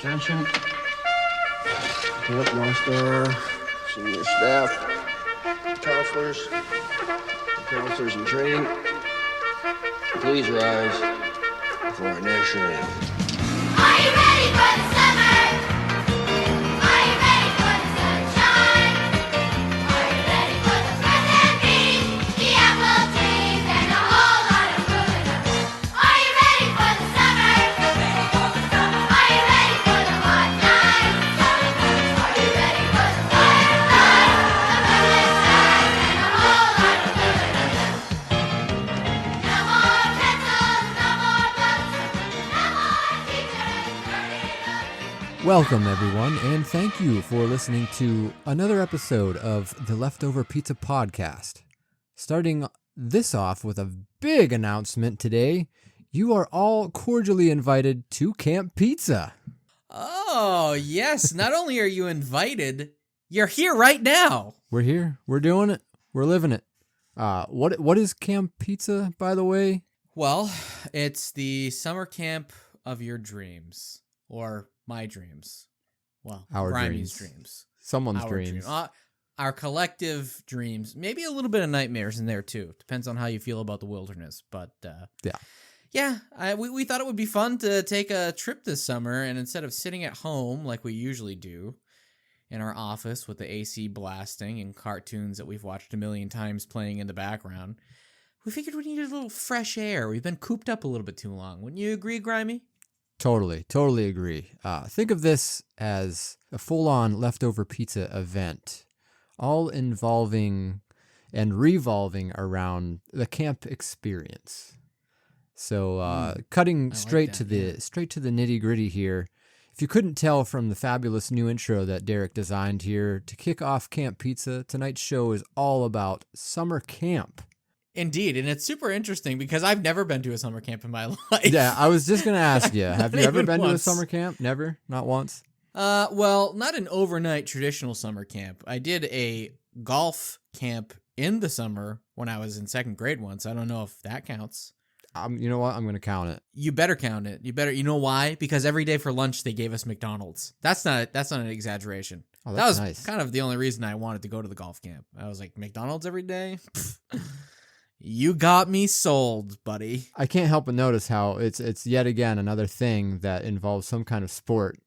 Attention. Camp Master, senior staff, counselors in training. Please rise for our national anthem. Are you ready for the summer? Are you ready for the sunshine? Are you ready for the breath and bees, the apple trees, and a whole lot of good? Are you ready for the summer? Are you ready for the hot nights? Are you ready for the fireflies, the moonlit skies, and a whole lot of good? No more pencils, no more books, no more teachers turning up. Welcome, everyone, and thank you for listening to another episode of the Leftover Pizza Podcast. Starting this off with a big announcement today, you are all cordially invited to Camp Pizza. Oh, yes. Not only are you invited, you're here right now. We're here. We're doing it. We're living it. What is Camp Pizza, by the way? Well, it's the summer camp of your dreams. Or my dreams. Well, Our Grimey's dreams. dreams. Someone's Our dreams. Our collective dreams. Maybe a little bit of nightmares in there, too. Depends on how you feel about the wilderness. But, we thought it would be fun to take a trip this summer, and instead of sitting at home like we usually do in our office with the AC blasting and cartoons that we've watched a million times playing in the background, we figured we needed a little fresh air. We've been cooped up a little bit too long. Wouldn't you agree, Grimey? Totally agree. Think of this as a full-on leftover pizza event, all involving and revolving around the camp experience. So, cutting I straight like to that, the nitty-gritty here. If you couldn't tell from the fabulous new intro that Derek designed here to kick off Camp Pizza, tonight's show is all about summer camp. Indeed, and it's super interesting because I've never been to a summer camp in my life. Yeah, I was just going to ask you, have you Not ever even been to a once. summer camp? Never? Not once? Well, not an overnight traditional summer camp. I did a golf camp in the summer when I was in second grade once. I don't know if that counts. You know what? I'm going to count it. You better count it. You know why? Because every day for lunch they gave us McDonald's. That's not an exaggeration. Oh, That that's was nice. kind of the only reason I wanted to go to the golf camp. I was like, McDonald's every day? You got me sold, buddy. I can't help but notice how it's yet again another thing that involves some kind of sport.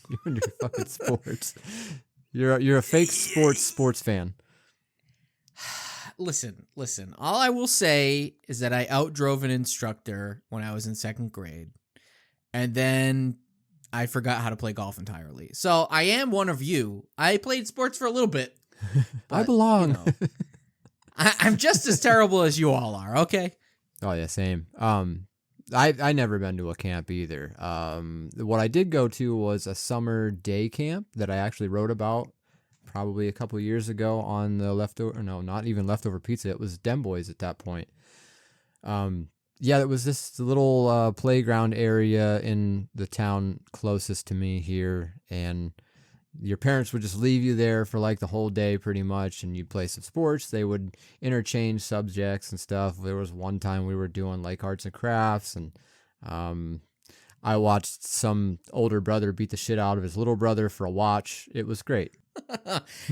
You and your fucking sports. You're a fake sports fan. Listen. All I will say is that I outdrove an instructor when I was in second grade, and then I forgot how to play golf entirely. So I am one of you. I played sports for a little bit. I but, belong. you know, I'm just as terrible as you all are, okay? Oh yeah, same. I never been to a camp either. What I did go to was a summer day camp that I actually wrote about probably a couple years ago on the not even Leftover Pizza. It was Dem Boys at that point. Yeah, it was this little playground area in the town closest to me here, and your parents would just leave you there for like the whole day pretty much, and you'd play some sports. They would interchange subjects and stuff. There was one time we were doing like arts and crafts, and I watched some older brother beat the shit out of his little brother for a watch. It was great.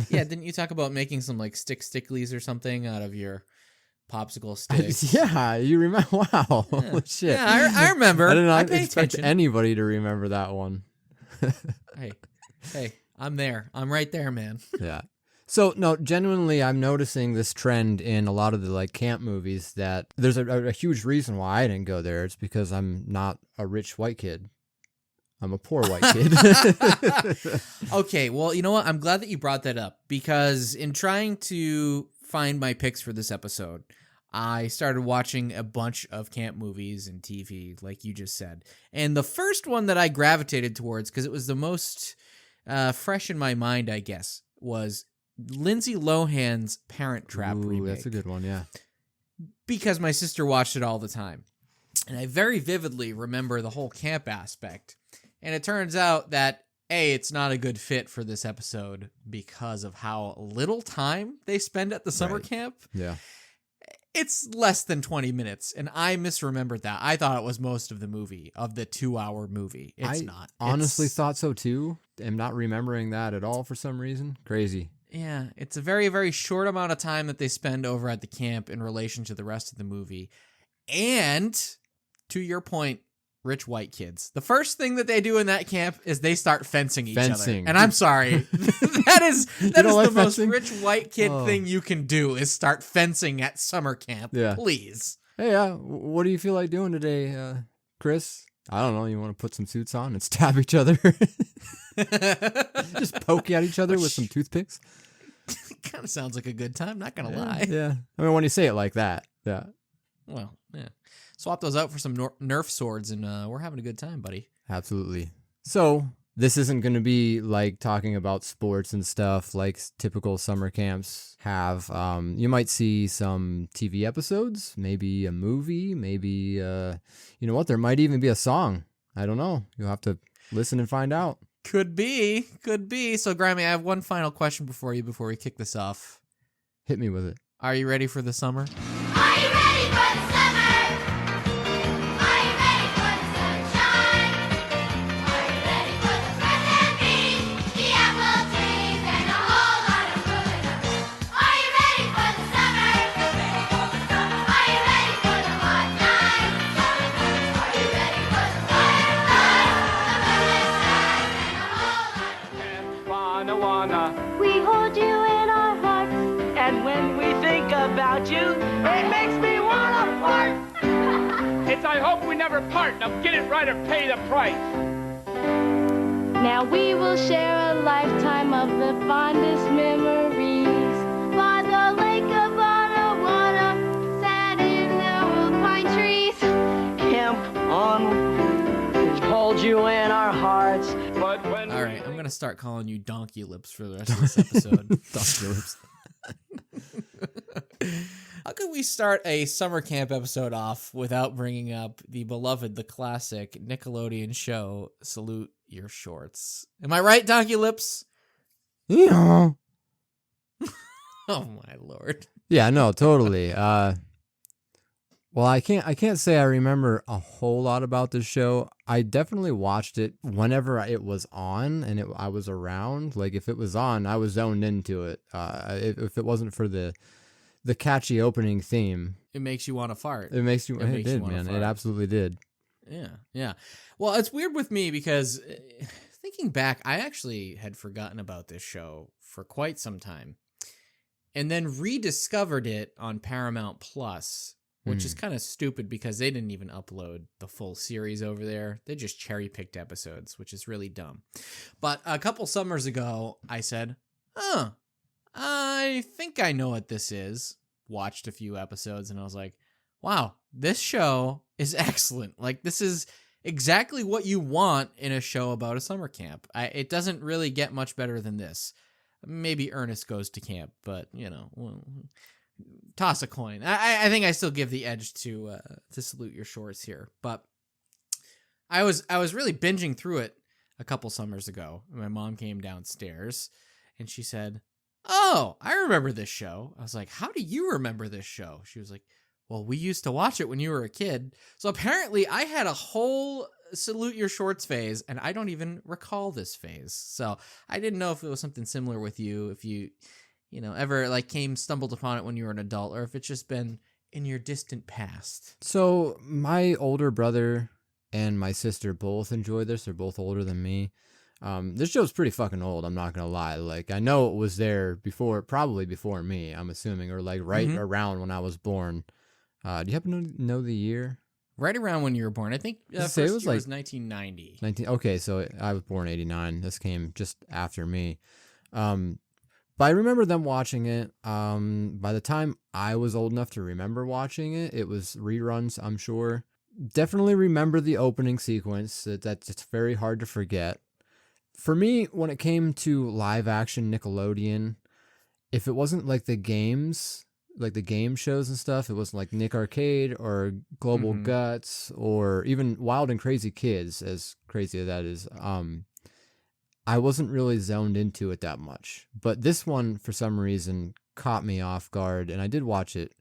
Yeah, didn't you talk about making some like stickleys or something out of your popsicle sticks? Yeah, you remember? Wow, holy shit. Yeah, I remember. I did not pay expect attention. anybody to remember that one. Hey, I'm there. I'm right there, man. Yeah. So, no, genuinely, I'm noticing this trend in a lot of the like camp movies that there's a huge reason why I didn't go there. It's because I'm not a rich white kid. I'm a poor white kid. Okay, well, you know what? I'm glad that you brought that up because in trying to find my picks for this episode, I started watching a bunch of camp movies and TV, like you just said. And the first one that I gravitated towards, because it was the most fresh in my mind, I guess, was Lindsay Lohan's Parent Trap remake. That's a good one, yeah. Because my sister watched it all the time. And I very vividly remember the whole camp aspect. And it turns out that, A, it's not a good fit for this episode because of how little time they spend at the summer Right. camp. Yeah. It's less than 20 minutes, and I misremembered that. I thought it was most of the movie, of the 2-hour movie. It's not. Honestly thought so too. I'm not remembering that at all for some reason. Crazy. Yeah, it's a very, very short amount of time that they spend over at the camp in relation to the rest of the movie. And, to your point, rich white kids. The first thing that they do in that camp is they start fencing each other. And I'm sorry. that is the most rich white kid thing you can do is start fencing at summer camp. Yeah. Please. Hey, what do you feel like doing today, Chris? I don't know. You want to put some suits on and stab each other? Just poke at each other with some toothpicks? Kind of sounds like a good time, not going to lie. Yeah. I mean, when you say it like that, yeah. Well, yeah. Swap those out for some Nerf swords, and we're having a good time, buddy. Absolutely. So, this isn't going to be like talking about sports and stuff like typical summer camps have. You might see some TV episodes, maybe a movie, maybe, you know what, there might even be a song. I don't know. You'll have to listen and find out. Could be. So, Grimey, I have one final question before we kick this off. Hit me with it. Are you ready for the summer? Are you ready for the summer? Are you ready for the sunshine? Are you ready for the present bees, the apple trees, and a whole lot of moving up? Are you ready for the summer? Are you ready for the hot nights? Are you ready for the fireflies, the moonlit skies, and a whole lot of Wanna. We hold you in our hearts. And when we think about you, it makes me wanna fart. It's I hope we never part. Now get it right or pay the price. Now we will share a lifetime of the fondest memories. By the lake of Anawana, sat in the pine trees. Camp on. We hold you in our hearts. But when All right, I'm going to start calling you Donkey Lips for the rest of this episode. Donkey Lips. How could we start a summer camp episode off without bringing up the beloved, the classic Nickelodeon show, Salute Your Shorts? Am I right, Donkey Lips? Yeah. Oh, my Lord. Yeah, no, totally. Well, I can't say I remember a whole lot about this show. I definitely watched it whenever it was on and I was around. Like if it was on, I was zoned into it. If it wasn't for the catchy opening theme, It makes you want to fart. it makes you. It It, makes you did, wanna man. fart. It absolutely did. Yeah. Well, it's weird with me because thinking back, I actually had forgotten about this show for quite some time and then rediscovered it on Paramount Plus, which is kind of stupid because they didn't even upload the full series over there. They just cherry-picked episodes, which is really dumb. But a couple summers ago, I said, I think I know what this is. Watched a few episodes, and I was like, wow, this show is excellent. Like, this is exactly what you want in a show about a summer camp. It doesn't really get much better than this. Maybe Ernest Goes to Camp, but, toss a coin. I think I still give the edge to Salute Your Shorts here. But I was really binging through it a couple summers ago. My mom came downstairs, and she said, oh, I remember this show. I was like, how do you remember this show? She was like, well, we used to watch it when you were a kid. So apparently I had a whole Salute Your Shorts phase, and I don't even recall this phase. So I didn't know if it was something similar with you, if you ever stumbled upon it when you were an adult, or if it's just been in your distant past. So my older brother and my sister both enjoy this. They're both older than me. This show's pretty fucking old, I'm not gonna lie. Like, I know it was there probably before me, I'm assuming, or right around when I was born. Do you happen to know the year? Right around when you were born. I think first it year was was 1990. Okay, so I was born 89. This came just after me. But I remember them watching it. By the time I was old enough to remember watching it, it was reruns, I'm sure. Definitely remember the opening sequence. That's it's very hard to forget. For me, when it came to live action Nickelodeon, if it wasn't like the games, like the game shows and stuff, it wasn't like Nick Arcade or Global Guts or even Wild and Crazy Kids, as crazy as that is. I wasn't really zoned into it that much. But this one, for some reason, caught me off guard, and I did watch it.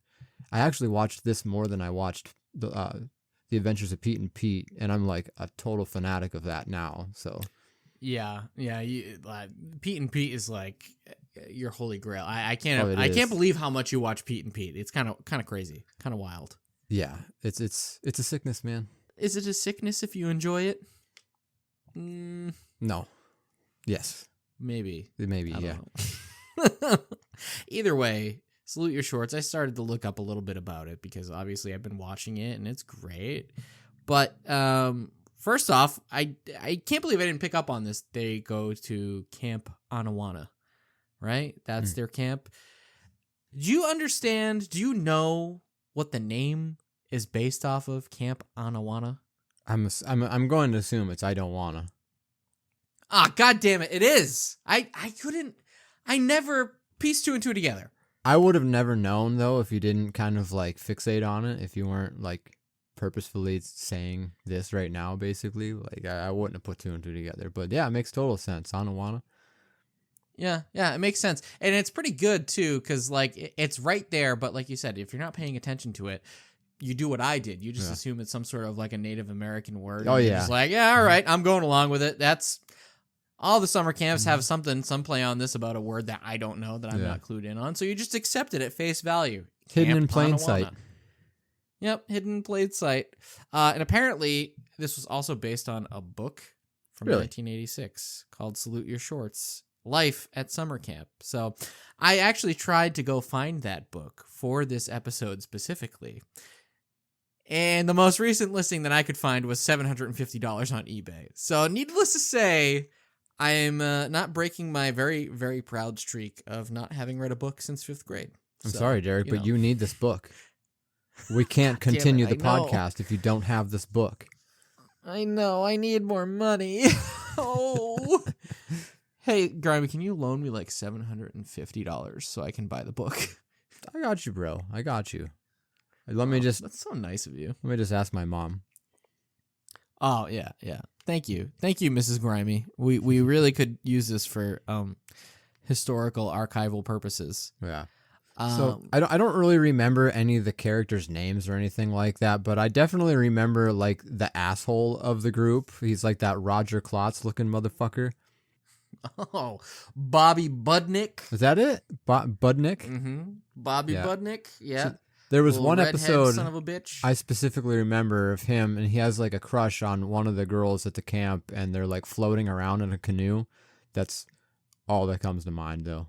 I actually watched this more than I watched the Adventures of Pete and Pete, and I'm like a total fanatic of that now. So Yeah. Pete and Pete is like your holy grail. I can't it I is. can't believe how much you watch Pete and Pete. It's kind of crazy, kind of wild. yeah, it's a sickness, man. Is it a sickness if you enjoy it? Mm, No, yes, maybe. maybe, I yeah. don't know. Either way, Salute Your Shorts. I started to look up a little bit about it because obviously I've been watching it and it's great. But first off, I can't believe I didn't pick up on this. They go to Camp Anawana, right? That's their camp. Do you understand? Do you know what the name is based off of? Camp Anawana? I'm going to assume it's I don't wanna. Ah, God damn it! It is. I never pieced two and two together. I would have never known though if you didn't kind of like fixate on it. If you weren't like purposefully saying this right now, basically, like I wouldn't have put two and two together. But yeah, it makes total sense. Anawana. Yeah, it makes sense, and it's pretty good too, because like it's right there. But like you said, if you're not paying attention to it, you do what I did. You just assume it's some sort of like a Native American word. Oh, and you're yeah. just like, yeah, all right, I'm going along with it. That's all the summer camps have some play on this about a word that I don't know, that I'm not clued in on. So you just accept it at face value. Hidden Camp in plain Anawana. sight. Yep, hidden in plain sight. And apparently, this was also based on a book from Really? 1986 called Salute Your Shorts, Life at Summer Camp. So I actually tried to go find that book for this episode specifically. And the most recent listing that I could find was $750 on eBay. So needless to say, I am not breaking my very, very proud streak of not having read a book since 5th grade. I'm So, sorry, Derek, but know. you need this book. We can't damn it, continue the I know. podcast if you don't have this book. I know, I need more money. Oh. Hey, Grimey, can you loan me like $750 so I can buy the book? I got you, bro. I got you. Let me just That's so nice of you. ask my mom. Oh, yeah. Thank you, Mrs. Grimey. We really could use this for historical archival purposes. Yeah. So I don't really remember any of the characters' names or anything like that, but I definitely remember like the asshole of the group. He's like that Roger Klotz looking motherfucker. Oh, Bobby Budnick. Is that it? Budnick? Mm-hmm. Bobby Yeah. Budnick. Yeah. So there was Little one redhead episode son of a bitch. I specifically remember of him, and he has like a crush on one of the girls at the camp, and they're like floating around in a canoe. That's all that comes to mind, though.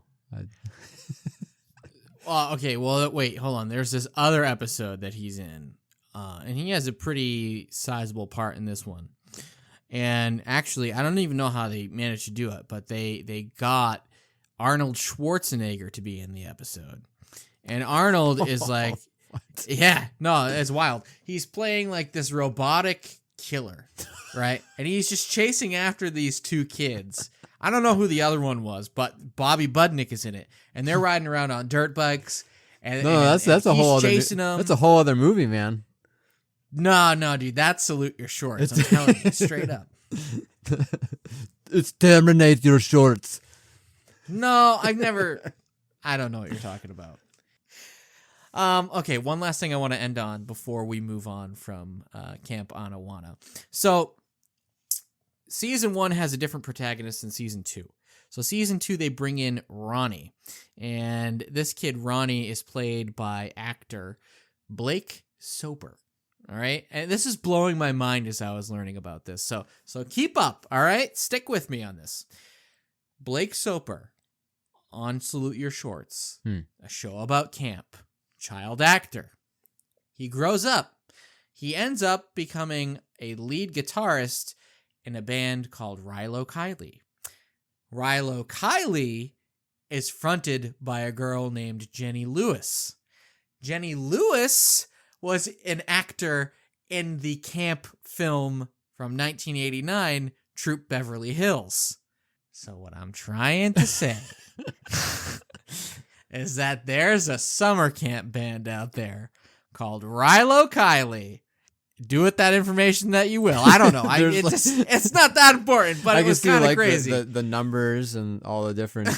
Okay, well, wait, hold on. There's this other episode that he's in, and he has a pretty sizable part in this one. And actually, I don't even know how they managed to do it, but they got Arnold Schwarzenegger to be in the episode. And Arnold is like, yeah, no, it's wild. He's playing like this robotic killer, right? And he's just chasing after these two kids. I don't know who the other one was, but Bobby Budnick is in it, and they're riding around on dirt bikes. And That's and a whole he's other. chasing them. That's a whole other movie, man. No, dude, that's Salute Your Shorts. I'm telling you, straight up. It's terminate your shorts. No, I don't know what you're talking about. Okay, one last thing I want to end on before we move on from Camp Anawana. So, season 1 has a different protagonist than season 2. So season 2, they bring in Ronnie. And this kid, Ronnie, is played by actor Blake Soper. All right? And this is blowing my mind as I was learning about this. So keep up, all right? Stick with me on this. Blake Soper on Salute Your Shorts, a show about camp, child actor. He grows up. He ends up becoming a lead guitarist in a band called Rilo Kiley. Rilo Kiley is fronted by a girl named Jenny Lewis. Jenny Lewis was an actor in the camp film from 1989, Troop Beverly Hills. So what I'm trying to say is that there's a summer camp band out there called Rilo Kiley, do with that information that you will. I don't know. It's not that important, but I it was can see kind of like crazy. the numbers and all the different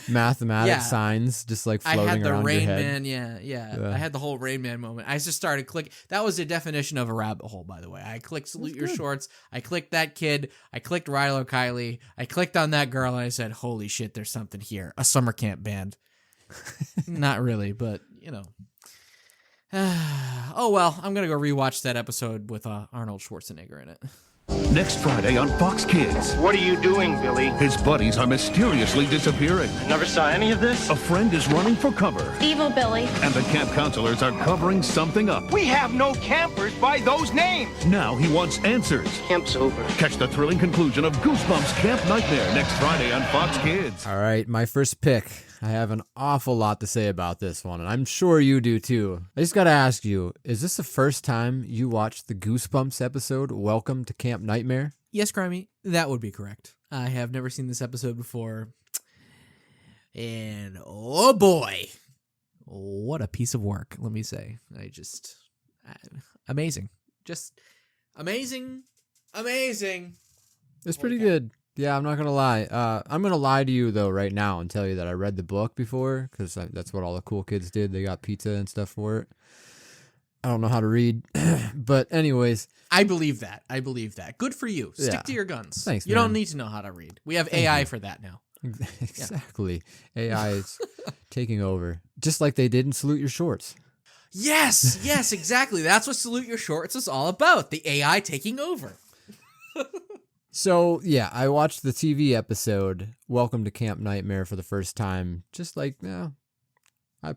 mathematic Yeah. signs just like I floating had the around your Rain head. Man, yeah. I had the whole Rain Man moment. I just started clicking. That was the definition of a rabbit hole, by the way. I clicked Salute Your Shorts. I clicked that kid. I clicked Rilo Kiley. I clicked on that girl, and I said, holy shit, there's something here. A summer camp band. Not really, but, you know. Oh, well, I'm going to go rewatch that episode with Arnold Schwarzenegger in it. Next Friday on Fox Kids. What are you doing, Billy? His buddies are mysteriously disappearing. Never saw any of this? A friend is running for cover. Evil Billy. And the camp counselors are covering something up. We have no campers by those names. Now he wants answers. Camp's over. Catch the thrilling conclusion of Goosebumps Camp Nightmare next Friday on Fox Kids. All right, my first pick. I have an awful lot to say about this one, and I'm sure you do too. I just gotta ask you, is this the first time you watched the Goosebumps episode, Welcome to Camp Nightmare? Yes, Grimey, that would be correct. I have never seen this episode before. And oh boy, what a piece of work, let me say. Amazing. Just amazing. It's pretty good. Yeah, I'm not gonna lie. I'm gonna lie to you though right now and tell you that I read the book before because that's what all the cool kids did. They got pizza and stuff for it. I don't know how to read, but anyways, I believe that. Good for you. Stick Yeah. to your guns. Thanks, You man. don't need to know how to read. We have AI for that now. exactly. AI is taking over, just like they did in Salute Your Shorts. Yes, exactly. That's what Salute Your Shorts is all about. The AI taking over. So, yeah, I watched the TV episode, Welcome to Camp Nightmare, for the first time, just like,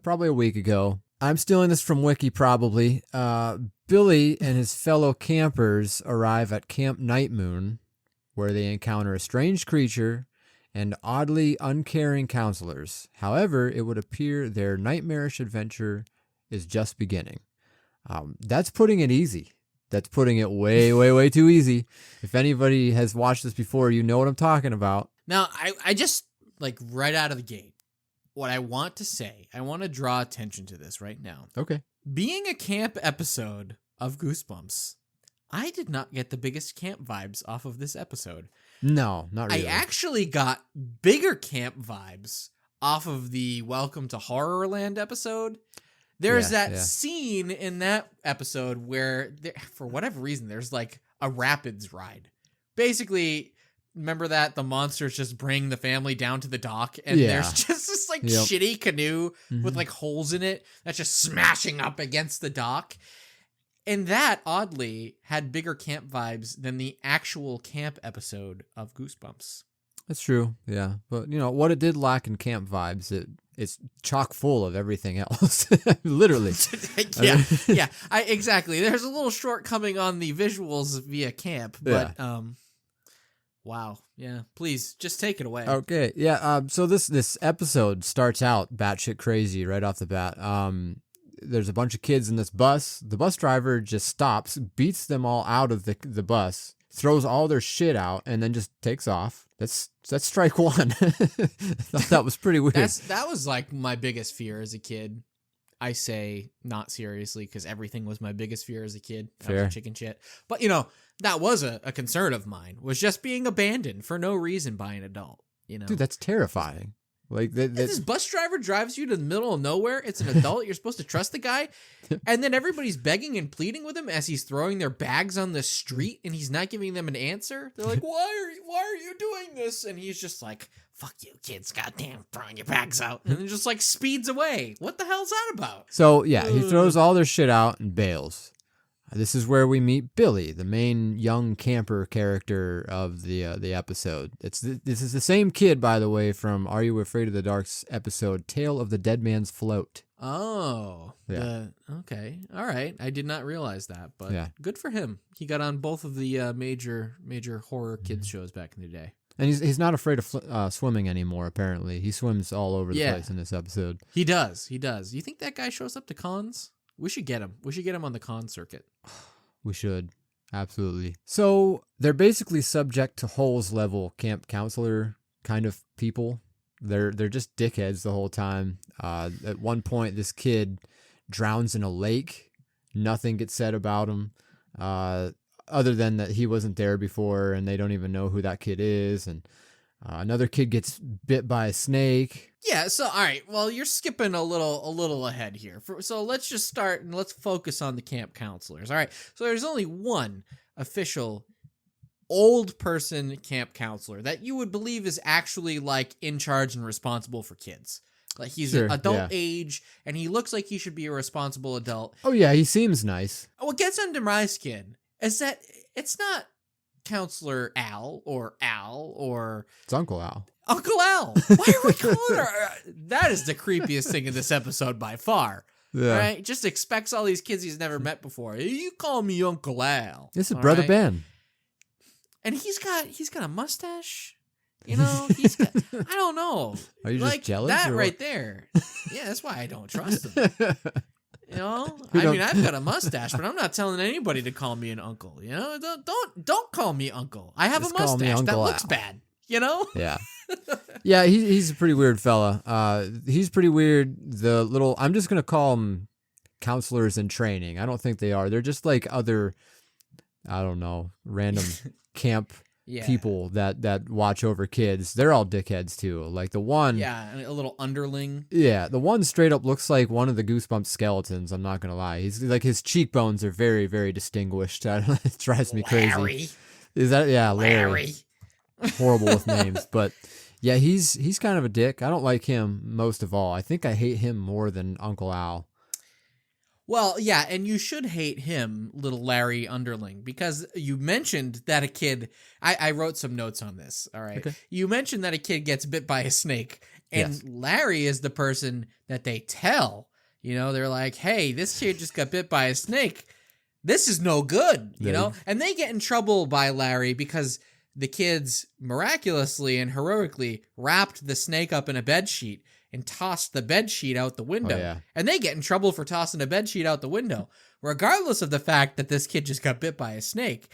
probably a week ago. I'm stealing this from Wiki, probably. Billy and his fellow campers arrive at Camp Night Moon, where they encounter a strange creature and oddly uncaring counselors. However, it would appear their nightmarish adventure is just beginning. That's putting it easy. That's putting it way, way, way too easy. If anybody has watched this before, you know what I'm talking about. Now, I just, like, right out of the gate, what I want to say, I want to draw attention to this right now. Okay. Being a camp episode of Goosebumps, I did not get the biggest camp vibes off of this episode. No, not really. I actually got bigger camp vibes off of the Welcome to Horrorland episode. There's that scene in that episode where, for whatever reason, there's like a rapids ride. Basically, remember that the monsters just bring the family down to the dock, and there's just this like shitty canoe with like holes in it that's just smashing up against the dock. And that, oddly, had bigger camp vibes than the actual camp episode of Goosebumps. That's true, yeah. But, what it did lack in camp vibes, it's chock full of everything else. Literally. Exactly. There's a little shortcoming on the visuals via camp, but, wow. Yeah, please, just take it away. Okay, yeah, so this episode starts out batshit crazy right off the bat. There's a bunch of kids in this bus. The bus driver just stops, beats them all out of the bus, throws all their shit out, and then just takes off. That's strike one. I thought that was pretty weird. That was like my biggest fear as a kid. I say not seriously because everything was my biggest fear as a kid. I was a chicken shit. But, that was a concern of mine, was just being abandoned for no reason by an adult. Dude, that's terrifying. Like this bus driver drives you to the middle of nowhere. It's an adult. You're supposed to trust the guy. And then everybody's begging and pleading with him as he's throwing their bags on the street and he's not giving them an answer. They're like, why are you doing this? And he's just like, fuck you kids, goddamn, throwing your bags out. And then just like speeds away. What the hell's that about? So yeah, he throws all their shit out and bails. This is where we meet Billy, the main young camper character of the episode. This is the same kid, by the way, from Are You Afraid of the Dark's episode Tale of the Dead Man's Float. Oh, yeah. Okay, all right. I did not realize that, but good for him. He got on both of the major horror kids shows back in the day. And he's not afraid of swimming anymore, apparently. He swims all over the place in this episode. He does. You think that guy shows up to cons? We should get him. We should get him on the con circuit. We should. Absolutely. So they're basically subject to Holes level camp counselor kind of people. They're just dickheads the whole time. At one point, this kid drowns in a lake. Nothing gets said about him. Other than that, he wasn't there before, and they don't even know who that kid is. And another kid gets bit by a snake. Yeah, so all right, well, you're skipping a little ahead here. So let's just start and let's focus on the camp counselors. All right, so there's only one official old person camp counselor that you would believe is actually like in charge and responsible for kids. Like he's Sure, adult age, and he looks like he should be a responsible adult. Oh yeah, he seems nice. What gets under my skin is that it's not Counselor Al or It's Uncle Al. Uncle Al. Why are we calling her? That is the creepiest thing in this episode by far. Yeah. Right? Just expects all these kids he's never met before. You call me Uncle Al. This is all Brother right? Ben. And he's got a mustache. You know, he's got, I don't know. Are you like just jealous? that or right what? there. Yeah, that's why I don't trust him. You know, You I don't- mean, I've got a mustache, but I'm not telling anybody to call me an uncle. You know, don't call me uncle. I have Just a call me mustache that Uncle looks Al. bad. You know, Yeah. Yeah, he's a pretty weird fella. He's pretty weird. I'm just going to call them counselors in training. I don't think they are. They're just like other, I don't know, random camp yeah. people that watch over kids. They're all dickheads too. Like the one. Yeah, and a little underling. Yeah, the one straight up looks like one of the Goosebumps skeletons. I'm not going to lie. He's like, his cheekbones are very, very distinguished. It drives me crazy. Larry. Is that, yeah, Larry. Horrible with names, but yeah, he's kind of a dick. I don't like him most of all. I think I hate him more than Uncle Al. Well, yeah, and you should hate him, little Larry Underling, because you mentioned that a kid. I wrote some notes on this. All right, Okay. You mentioned that a kid gets bit by a snake, and Yes. Larry is the person that they tell. You know, they're like, "Hey, this kid just got bit by a snake. This is no good." You Yeah. know, and they get in trouble by Larry because the kids miraculously and heroically wrapped the snake up in a bed sheet and tossed the bed sheet out the window. Oh, yeah. And they get in trouble for tossing a bed sheet out the window, regardless of the fact that this kid just got bit by a snake.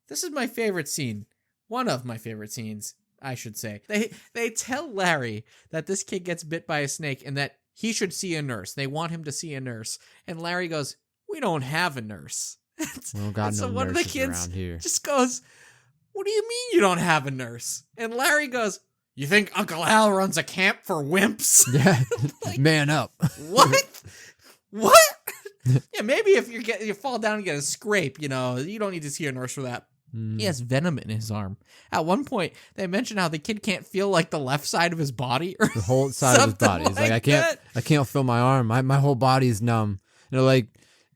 This is my favorite scene. One of my favorite scenes, I should say. They tell Larry that this kid gets bit by a snake and that he should see a nurse. They want him to see a nurse. And Larry goes, "We don't have a nurse." We don't got And so no one of the nurses kids around here. just goes, "What do you mean you don't have a nurse?" And Larry goes, "You think Uncle Al runs a camp for wimps?" Yeah, Like- man up. What? What? Yeah, maybe if you fall down and get a scrape, you know, you don't need to see a nurse for that. Mm. He has venom in his arm. At one point, they mention how the kid can't feel like the left side of his body or The whole side of his something body. He's like, like I can't feel my arm. My whole body's numb. And they're like,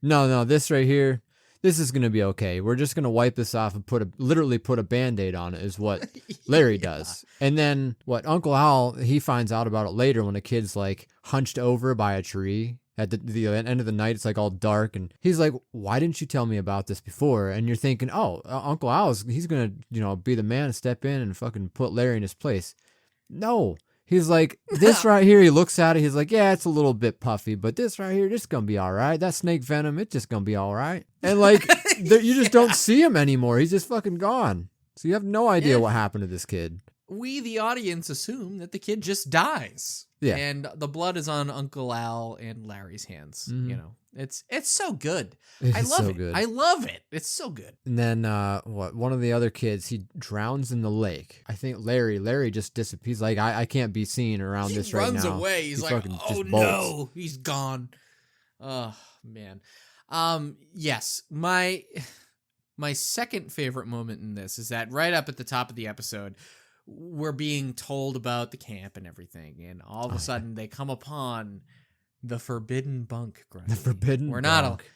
no, this right here, this is gonna be okay. We're just gonna wipe this off and literally put a Band-Aid on it, is what Larry does. And then what Uncle Al, he finds out about it later when the kid's like hunched over by a tree. At the end of the night, it's like all dark, and he's like, "Why didn't you tell me about this before?" And you're thinking, "Oh, Uncle Al he's gonna, be the man to step in and fucking put Larry in his place." No, he's like, "This right here." He looks at it. He's like, "Yeah, it's a little bit puffy, but this right here, this gonna be all right. That snake venom, it's just gonna be all right." And like, you just don't see him anymore. He's just fucking gone. So you have no idea Yeah. what happened to this kid. We, the audience, assume that the kid just dies. Yeah. And the blood is on Uncle Al and Larry's hands. Mhm. You know, it's so good. It's I love so it. good. I love it. It's so good. And then one of the other kids, he drowns in the lake. I think Larry just disappears. He's like, I can't be seen around He this right now. runs away. He's He like, fucking "Oh just bolts. no, he's gone." Oh man. Yes, my second favorite moment in this is that right up at the top of the episode, we're being told about the camp and everything, and all of a sudden they come upon the forbidden bunk. Grimey. The forbidden We're bunk.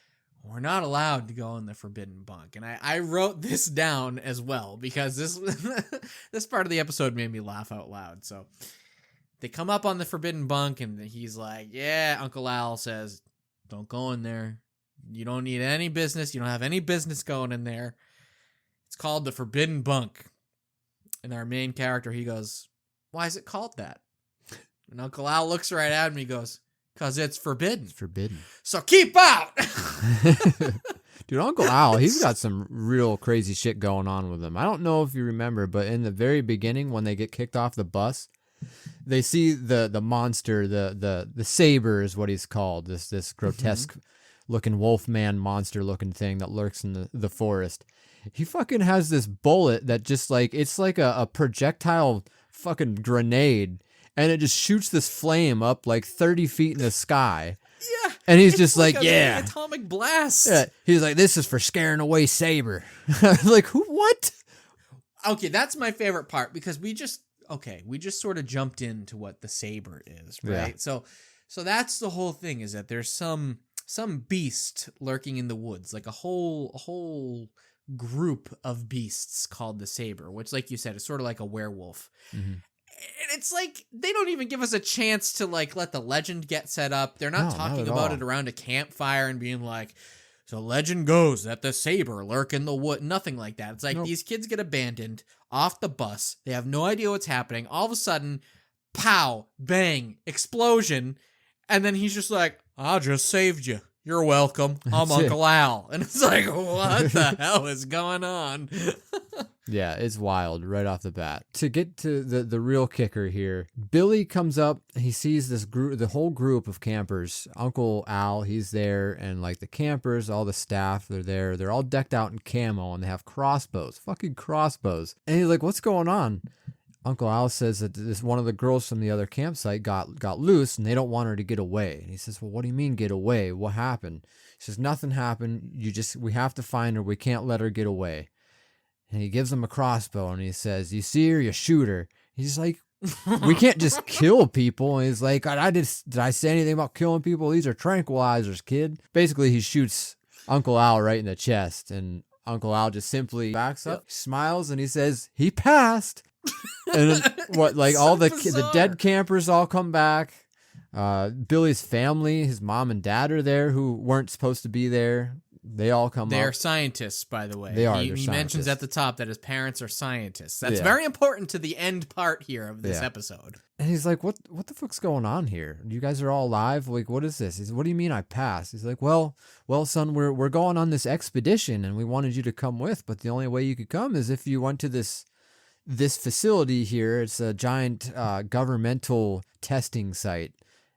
we're not allowed to go in the forbidden bunk, and I wrote this down as well because this this part of the episode made me laugh out loud. So they come up on the forbidden bunk, and he's like, "Yeah." Uncle Al says, "Don't go in there. You don't need any business. You don't have any business going in there. It's called the forbidden bunk." And our main character, he goes, "Why is it called that?" And Uncle Al looks right at him. He goes, "'Cause it's forbidden. Forbidden. So keep out." Dude, Uncle Al, he's got some real crazy shit going on with him. I don't know if you remember, but in the very beginning, when they get kicked off the bus, they see the monster, the saber is what he's called, this grotesque looking wolfman monster looking thing that lurks in the forest. He fucking has this bullet that just like, it's like a projectile fucking grenade, and it just shoots this flame up like 30 feet in the sky. Yeah. And he's it's just like, a yeah. atomic blast. Yeah. He's like, this is for scaring away Saber. Like, who? What? Okay, that's my favorite part because we just sort of jumped into what the Saber is, right? Yeah. So that's the whole thing, is that there's some beast lurking in the woods, like a whole group of beasts called the Saber, which, like you said, is sort of like a werewolf. Mm-hmm. And it's like they don't even give us a chance to like let the legend get set up. They're not No, talking not at about all. it around a campfire and being like, so legend goes that the Saber lurk in the wood. Nothing like that. It's like Nope. these kids get abandoned off the bus. They have no idea what's happening. All of a sudden, pow, bang, explosion. And then he's just like, I just saved you. You're welcome. I'm That's it. Uncle Al. And it's like, what the hell is going on? Yeah, it's wild right off the bat. To get to the real kicker here, Billy comes up, he sees this group, the whole group of campers. Uncle Al, he's there, and like the campers, all the staff, they're there. They're all decked out in camo, and they have crossbows, fucking crossbows. And he's like, what's going on? Uncle Al says that this one of the girls from the other campsite got loose, and they don't want her to get away. And he says, well, what do you mean get away? What happened? He says, nothing happened. We have to find her. We can't let her get away. And he gives him a crossbow, and he says, you see her, you shoot her. He's like, we can't just kill people. And he's like, did I say anything about killing people? These are tranquilizers, kid. Basically, he shoots Uncle Al right in the chest, and Uncle Al just simply backs up, smiles, and he says, he passed. And then, what, like all the dead campers all come back. Billy's family, his mom and dad are there who weren't supposed to be there. They all come They're up. scientists, by the way. They are. He They're mentions scientists. at the top that his parents are scientists. That's Yeah. very important to the end part here of this Yeah. episode. And he's like, what the fuck's going on here? You guys are all alive? Like, what is this? He's, what do you mean I passed? He's like, well, son, we're going on this expedition, and we wanted you to come with, but the only way you could come is if you went to this facility here. It's a giant governmental testing site,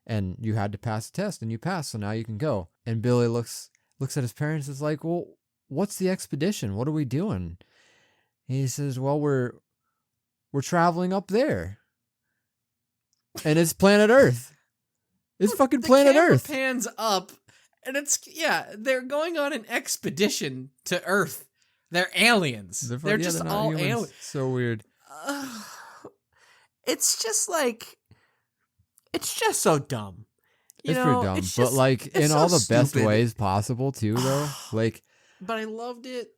and you had to pass the test, and you passed, so now you can go. And Billy looks at his parents and is like, well, what's the expedition? What are we doing? And he says, well, we're traveling up there. And it's planet Earth. It's fucking planet The camera Earth. pans up, and they're going on an expedition to Earth. They're aliens. They're just not all humans. aliens. So weird. It's just like, it's just so dumb. It's pretty dumb, it's but just- like it's in all so the best stupid. ways possible too, though. Like, But I loved it.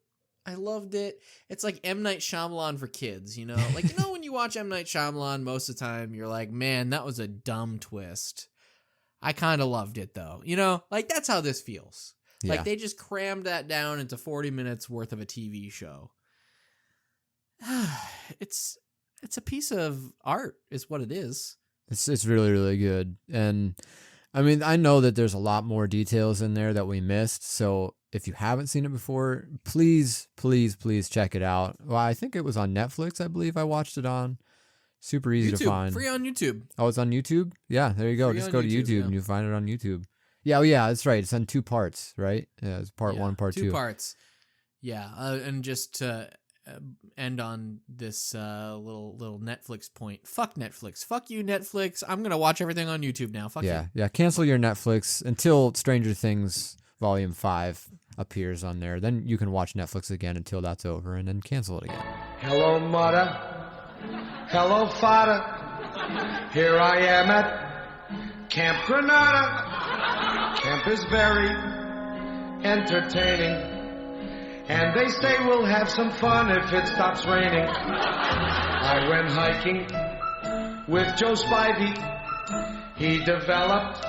It's like M. Night Shyamalan for kids, you know? Like, when you watch M. Night Shyamalan, most of the time, you're like, man, that was a dumb twist. I kind of loved it, though. Like, that's how this feels. yeah, Like, they just crammed that down into 40 minutes worth of a TV show. It's a piece of art, is what it is. it's really, really good. And I mean, I know that there's a lot more details in there that we missed. So if you haven't seen it before, please, please, please check it out. Well, I think it was on Netflix, I believe I watched it on. Super easy to find. Free on YouTube. Oh, it's on YouTube? Yeah, there you go. Free Just on go to YouTube, YouTube yeah. and you'll find it on YouTube. Yeah, that's right. It's on 2 parts, right? Yeah, it's part 1, part 2. 2 parts. Yeah, and just to end on this little Netflix point. Fuck Netflix. Fuck you, Netflix. I'm going to watch everything on YouTube now. Fuck you. Yeah. Cancel your Netflix until Stranger Things Volume 5 appears on there. Then you can watch Netflix again until that's over, and then cancel it again. Hello, mother. Hello, father. Here I am at Camp Granada. Camp is very entertaining. And they say we'll have some fun if it stops raining. I went hiking with Joe Spivey. He developed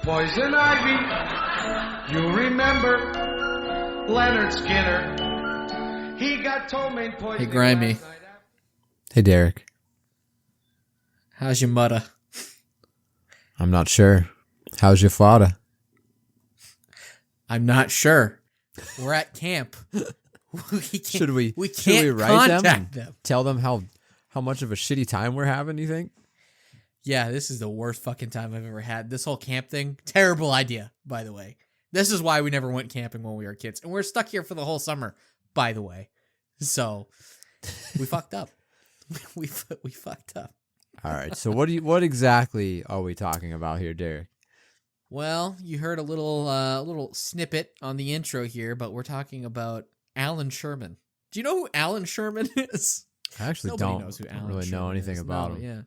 poison ivy. You remember Leonard Skinner. He got ptomaine poisoning. Hey, Grimey. last night. Hey, Derek. How's your mother? I'm not sure. How's your father? I'm not sure. We're at camp. Should we can't write contact them? them. Tell them how much of a shitty time we're having, you think? Yeah, this is the worst fucking time I've ever had. This whole camp thing, terrible idea, by the way. This is why we never went camping when we were kids. And we're stuck here for the whole summer, by the way. So we fucked up. We fucked up. All right. So what exactly are we talking about here, Derek? Well, you heard a little snippet on the intro here, but we're talking about Alan Sherman. Do you know who Alan Sherman is? I actually Nobody don't knows who really Alan know Sherman anything is. about No, him. Yeah.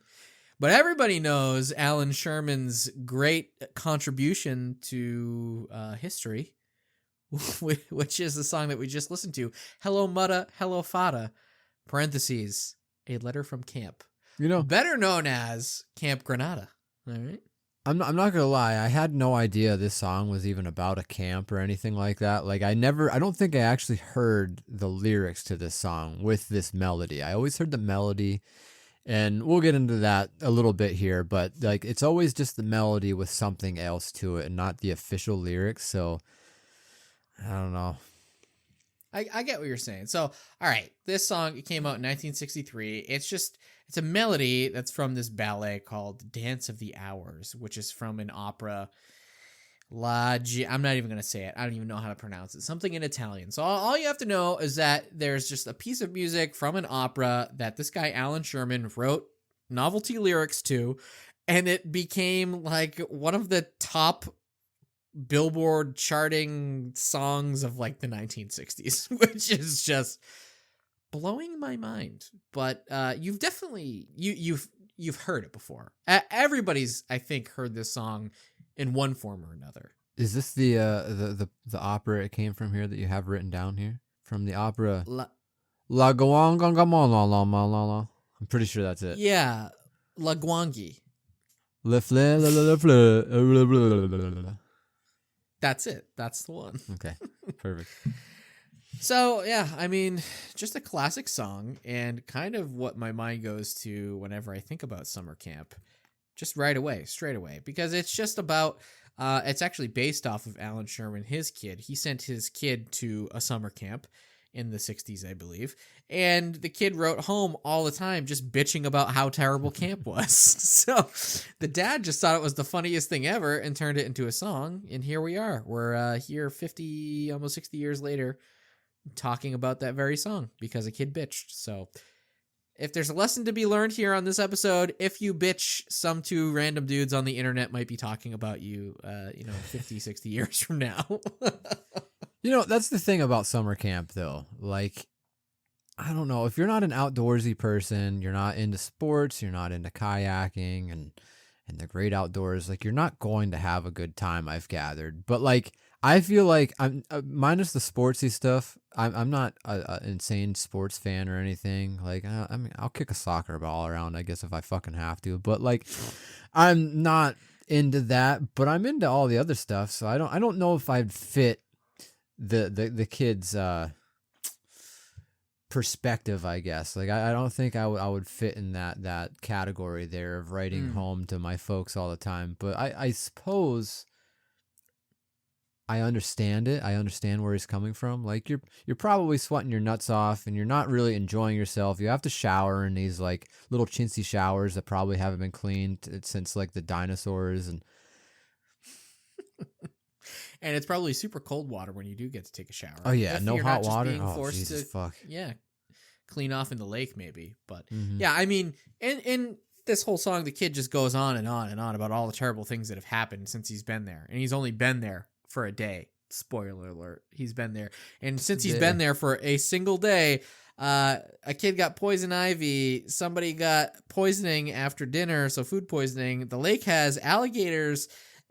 But everybody knows Alan Sherman's great contribution to history, which is the song that we just listened to. Hello, Mutta, Hello, Fada, parentheses, a letter from camp. You know, Better known as Camp Granada. All right. I'm not gonna lie. I had no idea this song was even about a camp or anything like that. Like I don't think I actually heard the lyrics to this song with this melody. I always heard the melody, and we'll get into that a little bit here. But like, it's always just the melody with something else to it, and not the official lyrics. So I don't know. I get what you're saying. So, all right, this song, it came out in 1963. It's a melody that's from this ballet called Dance of the Hours, which is from an opera. I'm not even going to say it. I don't even know how to pronounce it. Something in Italian. So all you have to know is that there's just a piece of music from an opera that this guy, Alan Sherman, wrote novelty lyrics to, and it became like one of the top Billboard charting songs of like the 1960s, which is just blowing my mind. But you've definitely you've heard it before. Everybody's, I think, heard this song in one form or another. Is this the opera it came from here that you have written down here from the opera? La Gawang. I'm pretty sure that's it. Yeah, La Guangi. That's it. That's the one. Okay, perfect. So, yeah, I mean, just a classic song and kind of what my mind goes to whenever I think about summer camp. Just right away, straight away. Because it's just about, it's actually based off of Alan Sherman, his kid. He sent his kid to a summer camp in the 60s, I believe. And the kid wrote home all the time just bitching about how terrible camp was. So the dad just thought it was the funniest thing ever and turned it into a song. And here we are. We're here 50, almost 60 years later, talking about that very song because a kid bitched. So if there's a lesson to be learned here on this episode, if you bitch, some two random dudes on the internet might be talking about you, 50, 60 years from now. That's the thing about summer camp, though. Like, I don't know. If you're not an outdoorsy person, you're not into sports, you're not into kayaking and the great outdoors, like, you're not going to have a good time, I've gathered. But, like, I feel like I'm minus the sportsy stuff. I'm not an insane sports fan or anything. Like, I mean, I'll kick a soccer ball around, I guess, if I fucking have to. But like, I'm not into that. But I'm into all the other stuff. So I don't know if I'd fit the kids' perspective, I guess. Like, I don't think I would fit in that category there of writing home to my folks all the time. But I suppose I understand it. I understand where he's coming from. Like, you're probably sweating your nuts off and you're not really enjoying yourself. You have to shower in these like little chintzy showers that probably haven't been cleaned since like the dinosaurs, and and it's probably super cold water when you do get to take a shower. oh yeah, If no you're hot not just water. being Oh forced Jesus to, fuck. Yeah, clean off in the lake maybe. But Mhm. yeah, I mean, in this whole song, the kid just goes on and on and on about all the terrible things that have happened since he's been there, and he's only been there for a day. Spoiler alert, he's been there, and since he's been there for a single day, a kid got poison ivy, somebody got poisoning after dinner, so food poisoning. The lake has alligators,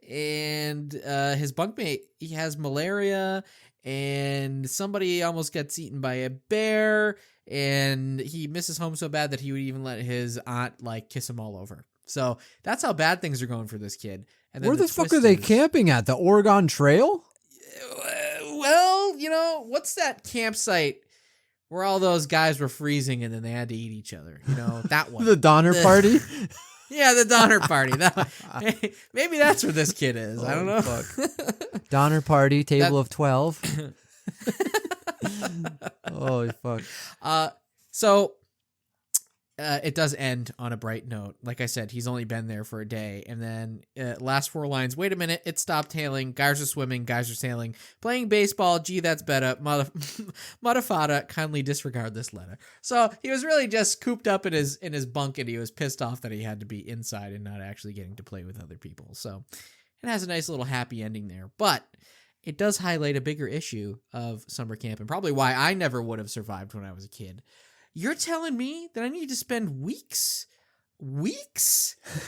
and his bunkmate, he has malaria, and somebody almost gets eaten by a bear, and he misses home so bad that he would even let his aunt like kiss him all over. So that's how bad things are going for this kid. And then Where the fuck are they camping at? The Oregon Trail? Well, what's that campsite where all those guys were freezing and then they had to eat each other? That one. The Donner Party? Yeah, the Donner Party. Maybe that's where this kid is. I don't know. Fuck. Donner Party, table of 12. Holy fuck. So it does end on a bright note. Like I said, he's only been there for a day. And then last 4 lines, wait a minute, it stopped hailing. Guys are swimming, guys are sailing. Playing baseball, gee, that's better. Modifada, kindly disregard this letter. So he was really just cooped up in his bunk, and he was pissed off that he had to be inside and not actually getting to play with other people. So it has a nice little happy ending there. But it does highlight a bigger issue of summer camp, and probably why I never would have survived when I was a kid. You're telling me that I need to spend weeks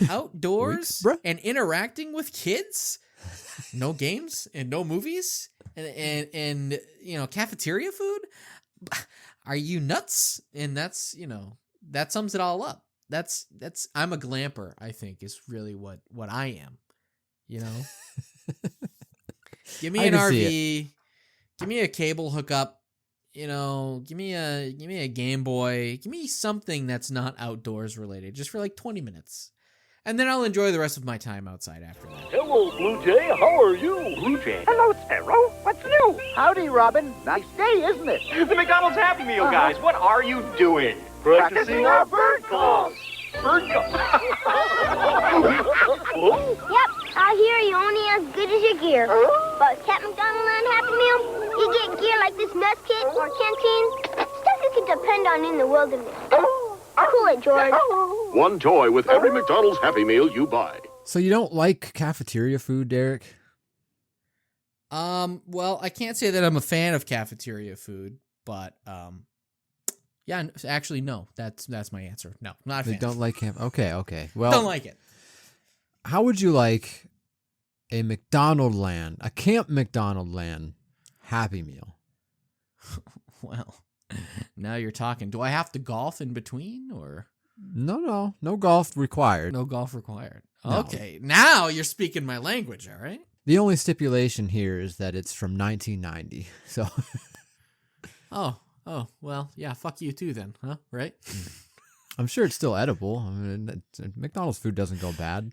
outdoors and interacting with kids? No games and no movies and cafeteria food? Are you nuts? And that's, that sums it all up. That's I'm a glamper, I think, is really what I am. Give me an RV, give me a cable hookup. Give me a Game Boy. Give me something that's not outdoors related, just for like 20 minutes. And then I'll enjoy the rest of my time outside after that. Hello, Blue Jay. How are you? Blue Jay. Hello, Sparrow. What's new? Howdy, Robin. Nice day, isn't it? The McDonald's Happy Meal, guys. What are you doing? Practicing our bird calls. Bird calls. Yep, I hear you only as good as your gear. But Cat McDonald and Happy Meal, you get gear like this mess kit or canteen, stuff you can depend on in the wilderness. Cool it, George. One toy with every McDonald's Happy Meal you buy. So you don't like cafeteria food, Derek? Well, I can't say that I'm a fan of cafeteria food, but yeah, actually, no. That's my answer. No, not a fan. They don't like camp. Okay. Well, don't like it. How would you like a McDonaldland, a Camp McDonaldland Happy Meal? Well, now you're talking. Do I have to golf in between, or? No golf required. No golf required. No. Okay, now you're speaking my language, all right? The only stipulation here is that it's from 1990. So. Oh, well, yeah, fuck you too then, huh? Right? I'm sure it's still edible. I mean, McDonald's food doesn't go bad.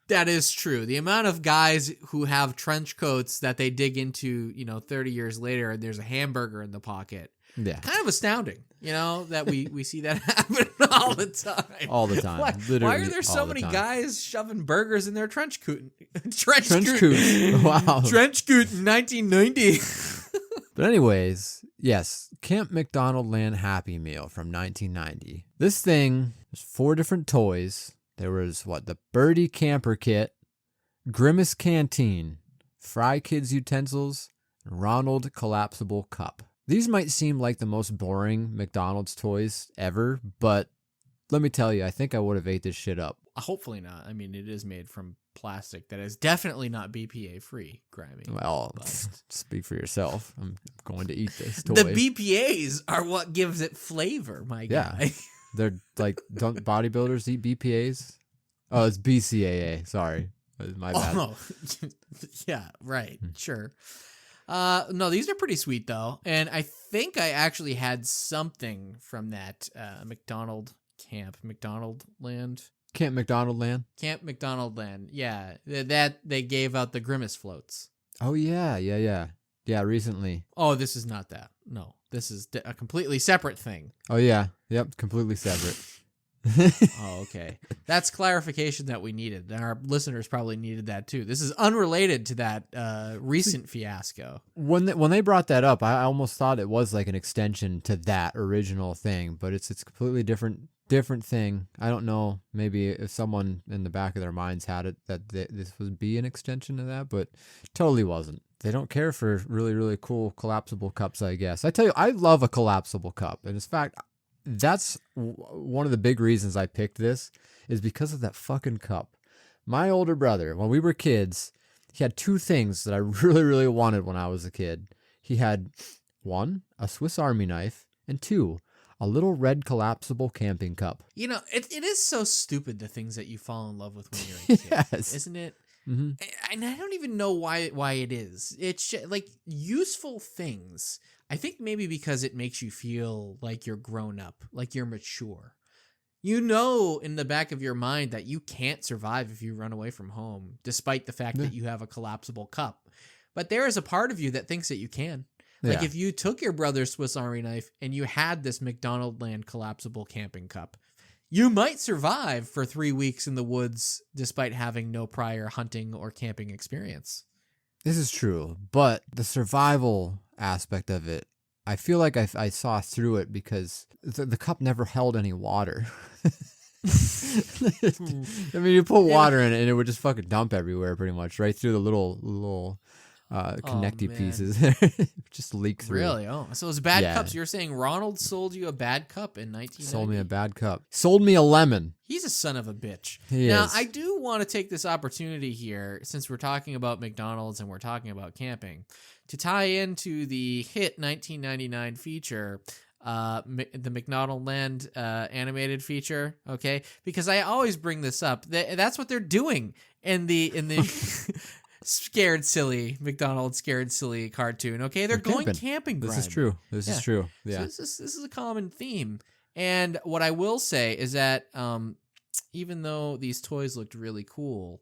That is true. The amount of guys who have trench coats that they dig into, 30 years later, and there's a hamburger in the pocket. Yeah. Kind of astounding, that we see that happen all the time. All the time. Why are there so many guys shoving burgers in their trench coat? Trench coat. Wow. Trench coat in 1990. But anyways, yes, Camp McDonaldland Happy Meal from 1990. This thing was 4 different toys. There was, the Birdie Camper Kit, Grimace Canteen, Fry Kids Utensils, and Ronald Collapsible Cup. These might seem like the most boring McDonald's toys ever, but let me tell you, I think I would have ate this shit up. Hopefully not. I mean, it is made from plastic that is definitely not BPA free, Grimey. Well, speak for yourself. I'm going to eat this toy. The BPAs are what gives it flavor, my guy. They're like, don't bodybuilders eat BPAs? Oh, it's BCAA. Sorry. My bad. Oh, yeah, right. Sure. No, these are pretty sweet though. And I think I actually had something from that Camp McDonaldland. Camp McDonaldland. Yeah. That they gave out the Grimace floats. Oh, yeah. Yeah, recently. Oh, this is not that. No, this is a completely separate thing. Oh, yeah. Yep, completely separate. Oh, okay. That's clarification that we needed. And our listeners probably needed that too. This is unrelated to that recent fiasco. When they brought that up, I almost thought it was like an extension to that original thing, but it's a completely different thing. I don't know. Maybe if someone in the back of their minds had it that this would be an extension to that, but totally wasn't. They don't care for really, really cool collapsible cups, I guess. I tell you, I love a collapsible cup. And in fact, that's one of the big reasons I picked this is because of that fucking cup. My older brother, when we were kids, he had 2 things that I really, really wanted when I was a kid. He had 1, a Swiss Army knife, and 2, a little red collapsible camping cup. It is so stupid, the things that you fall in love with when you're a kid. Yes. Isn't it? Mm-hmm. And I don't even know why it is. It's just, like useful things. I think maybe because it makes you feel like you're grown up, like you're mature. In the back of your mind that you can't survive if you run away from home, despite the fact that you have a collapsible cup. But there is a part of you that thinks that you can. Like if you took your brother's Swiss Army knife and you had this McDonaldland collapsible camping cup, you might survive for 3 weeks in the woods despite having no prior hunting or camping experience. This is true, but the survival aspect of it, I feel like I saw through it because the cup never held any water. I mean, you put water in it and it would just fucking dump everywhere pretty much, right through the little connecty pieces. Just leak through. Really? Oh, so it's bad cups. You're saying Ronald sold you a bad cup in 1990? Sold me a bad cup. Sold me a lemon. He's a son of a bitch. He now, is. I do want to take this opportunity here, since we're talking about McDonald's and we're talking about camping, to tie into the hit 1999 feature, the McDonald Land animated feature, okay? Because I always bring this up. That's what they're doing in the Scared Silly McDonald's Scared Silly cartoon, okay? They're going camping. This is true. This is true. Yeah. So this is a common theme. And what I will say is that even though these toys looked really cool,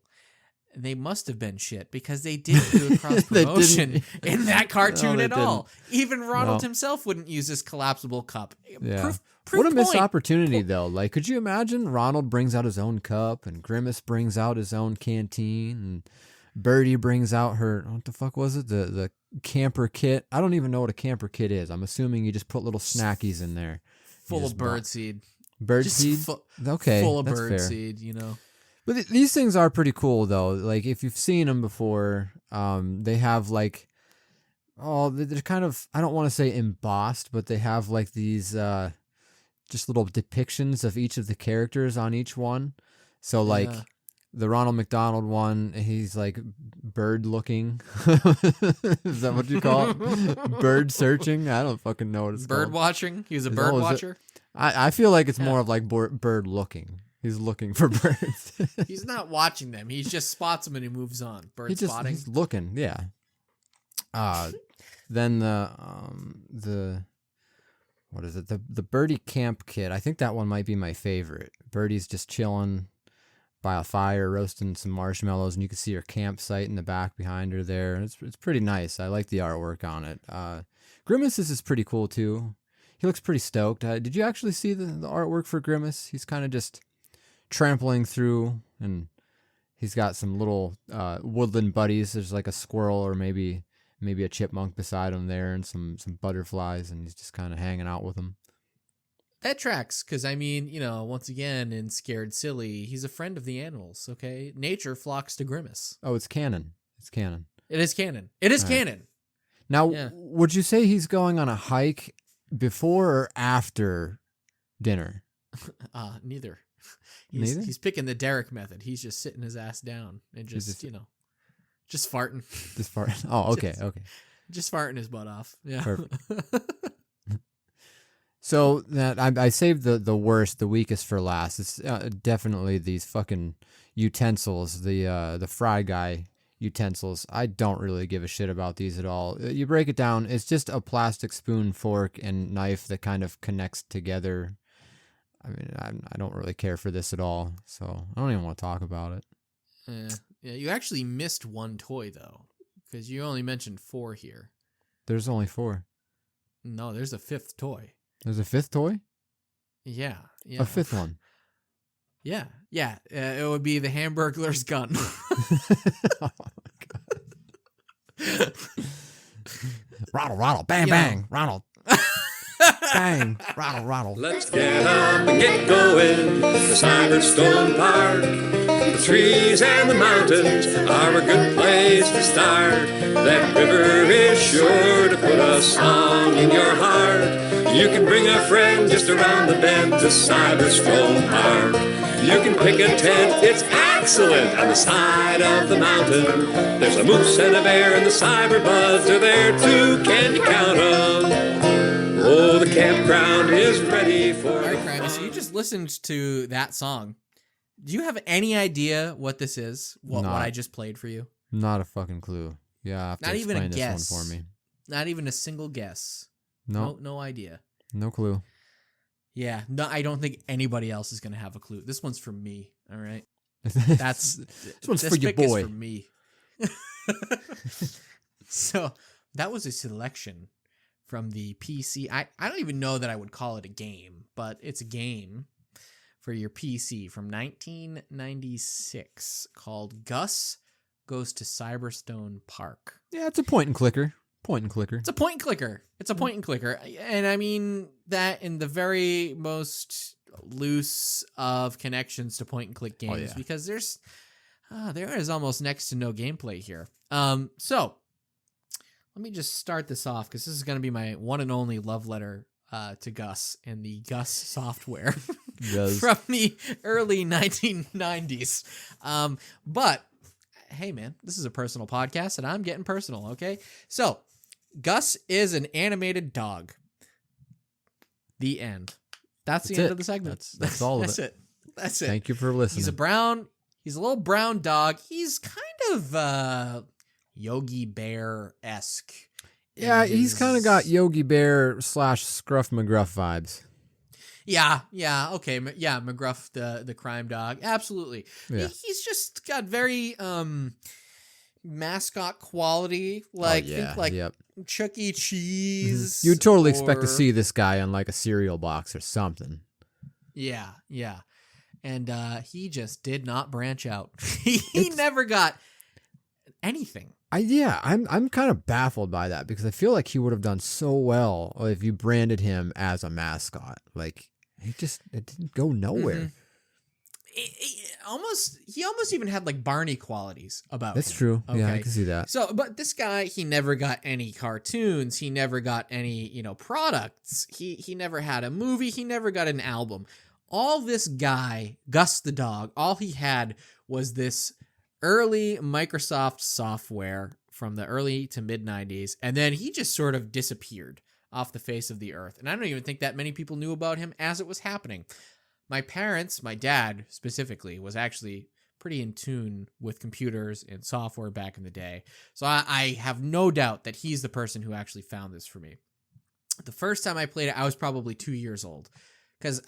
they must have been shit because they didn't do a cross promotion in that cartoon at all. Even Ronald himself wouldn't use this collapsible cup. Yeah. Proof What a missed point. opportunity, though. Like, could you imagine Ronald brings out his own cup and Grimace brings out his own canteen and Birdie brings out her, what the fuck was it? The camper kit. I don't even know what a camper kit is. I'm assuming you just put little snackies in there. Full of birdseed. Birdseed? Okay, Full of that's fair. birdseed, you know. But these things are pretty cool, though. Like, if you've seen them before, they have, like, they're kind of, I don't want to say embossed, but they have, like, these just little depictions of each of the characters on each one. So, like, the Ronald McDonald one, he's, like, bird-looking. Is that what you call it? Bird searching? I don't fucking know what it's called. Bird watching? He was a bird watcher? I feel like it's more of, like, bird-looking. He's looking for birds. He's not watching them. He just spots them and he moves on. Bird spotting. He's looking, yeah. Then the what is it? The Birdie camp kit. I think that one might be my favorite. Birdie's just chilling by a fire, roasting some marshmallows, and you can see her campsite in the back behind her there. It's pretty nice. I like the artwork on it. Grimace's is pretty cool too. He looks pretty stoked. Did you actually see the artwork for Grimace? He's kind of just trampling through, and he's got some little woodland buddies. There's like a squirrel or maybe a chipmunk beside him there, and some butterflies, and he's just kind of hanging out with them. That tracks, because I mean, you know, once again, in Scared Silly, he's a friend of the animals, okay? Nature flocks to Grimace. Oh, it's canon. It's canon. It is canon. It is canon. Now, would you say he's going on a hike before or after dinner? Neither. Neither? He's picking the Derek method. He's just sitting his ass down and just, you know, just farting. Just farting. Oh, okay, okay. Just farting his butt off. Yeah. Perfect. So that I saved the worst, the weakest for last. It's definitely these fucking utensils, the Fry Guy utensils. I don't really give a shit about these at all. You break it down, it's just a plastic spoon, fork, and knife that kind of connects together. I mean, I don't really care for this at all, so I don't even want to talk about it. Yeah. You actually missed one toy though, because you only mentioned 4 here. There's only 4. No, there's a 5th toy. There's a 5th toy? Yeah. A 5th one. Yeah. It would be the Hamburglar's gun. Oh my god. Rattle, bang, bang, Ronald. Bang, rattle. Let's get up and get going. The Cyberstone Park. The trees and the mountains are a good place to start. That river is sure to put a song in your heart. You can bring a friend just around the bend to Cyberstone Park. You can pick a tent, it's excellent, on the side of the mountain. There's a moose and a bear and the cyberbuds are there too. Can you count them? Oh, the campground is ready for... All right, Grimey, so you just listened to that song. Do you have any idea what this is? What I just played for you? Not a fucking clue. Yeah, I have to Not even a explain guess. this one for me. Not even a single guess. No idea. No clue. Yeah, no, I don't think anybody else is going to have a clue. This one's for me, all right? This one's for your pick is boy. for me. So, that was a selection from the PC. I don't even know that I would call it a game, but it's a game for your PC from 1996 called Gus Goes to Cyberstone Park. Yeah, it's a point and clicker. Point and clicker. It's a point and clicker. It's a point and clicker. And I mean that in the very most loose of connections to point and click games, because there is almost next to no gameplay here. So let me just start this off, because this is going to be my one and only love letter to Gus and the Gus software from the early 1990s. But hey, man, this is a personal podcast, and I'm getting personal, okay? So, Gus is an animated dog. The end. That's the end of the segment. That's all of it. That's it. Thank you for listening. He's a little brown dog. He's kind of Yogi Bear-esque. Yeah, he's kind of got Yogi Bear / Scruff McGruff vibes. Yeah, okay, yeah, McGruff, the crime dog, absolutely. Yeah. He's just got very mascot quality, like think like Chuck E. Cheese. You'd totally expect to see this guy on like a cereal box or something. Yeah, and he just did not branch out. he never got anything. I'm kind of baffled by that, because I feel like he would have done so well if you branded him as a mascot. Like it didn't go nowhere. Mm-hmm. He almost even had like Barney qualities about That's him. true. Okay? Yeah, I can see that. So, but this guy, he never got any cartoons. He never got any, products. He never had a movie. He never got an album. All this guy, Gus the dog, all he had was this early Microsoft software from the early to mid 90s. And then he just sort of disappeared off the face of the earth. And I don't even think that many people knew about him as it was happening. My parents, my dad specifically, was actually pretty in tune with computers and software back in the day. So I have no doubt that he's the person who actually found this for me. The first time I played it, I was probably 2 years old. Because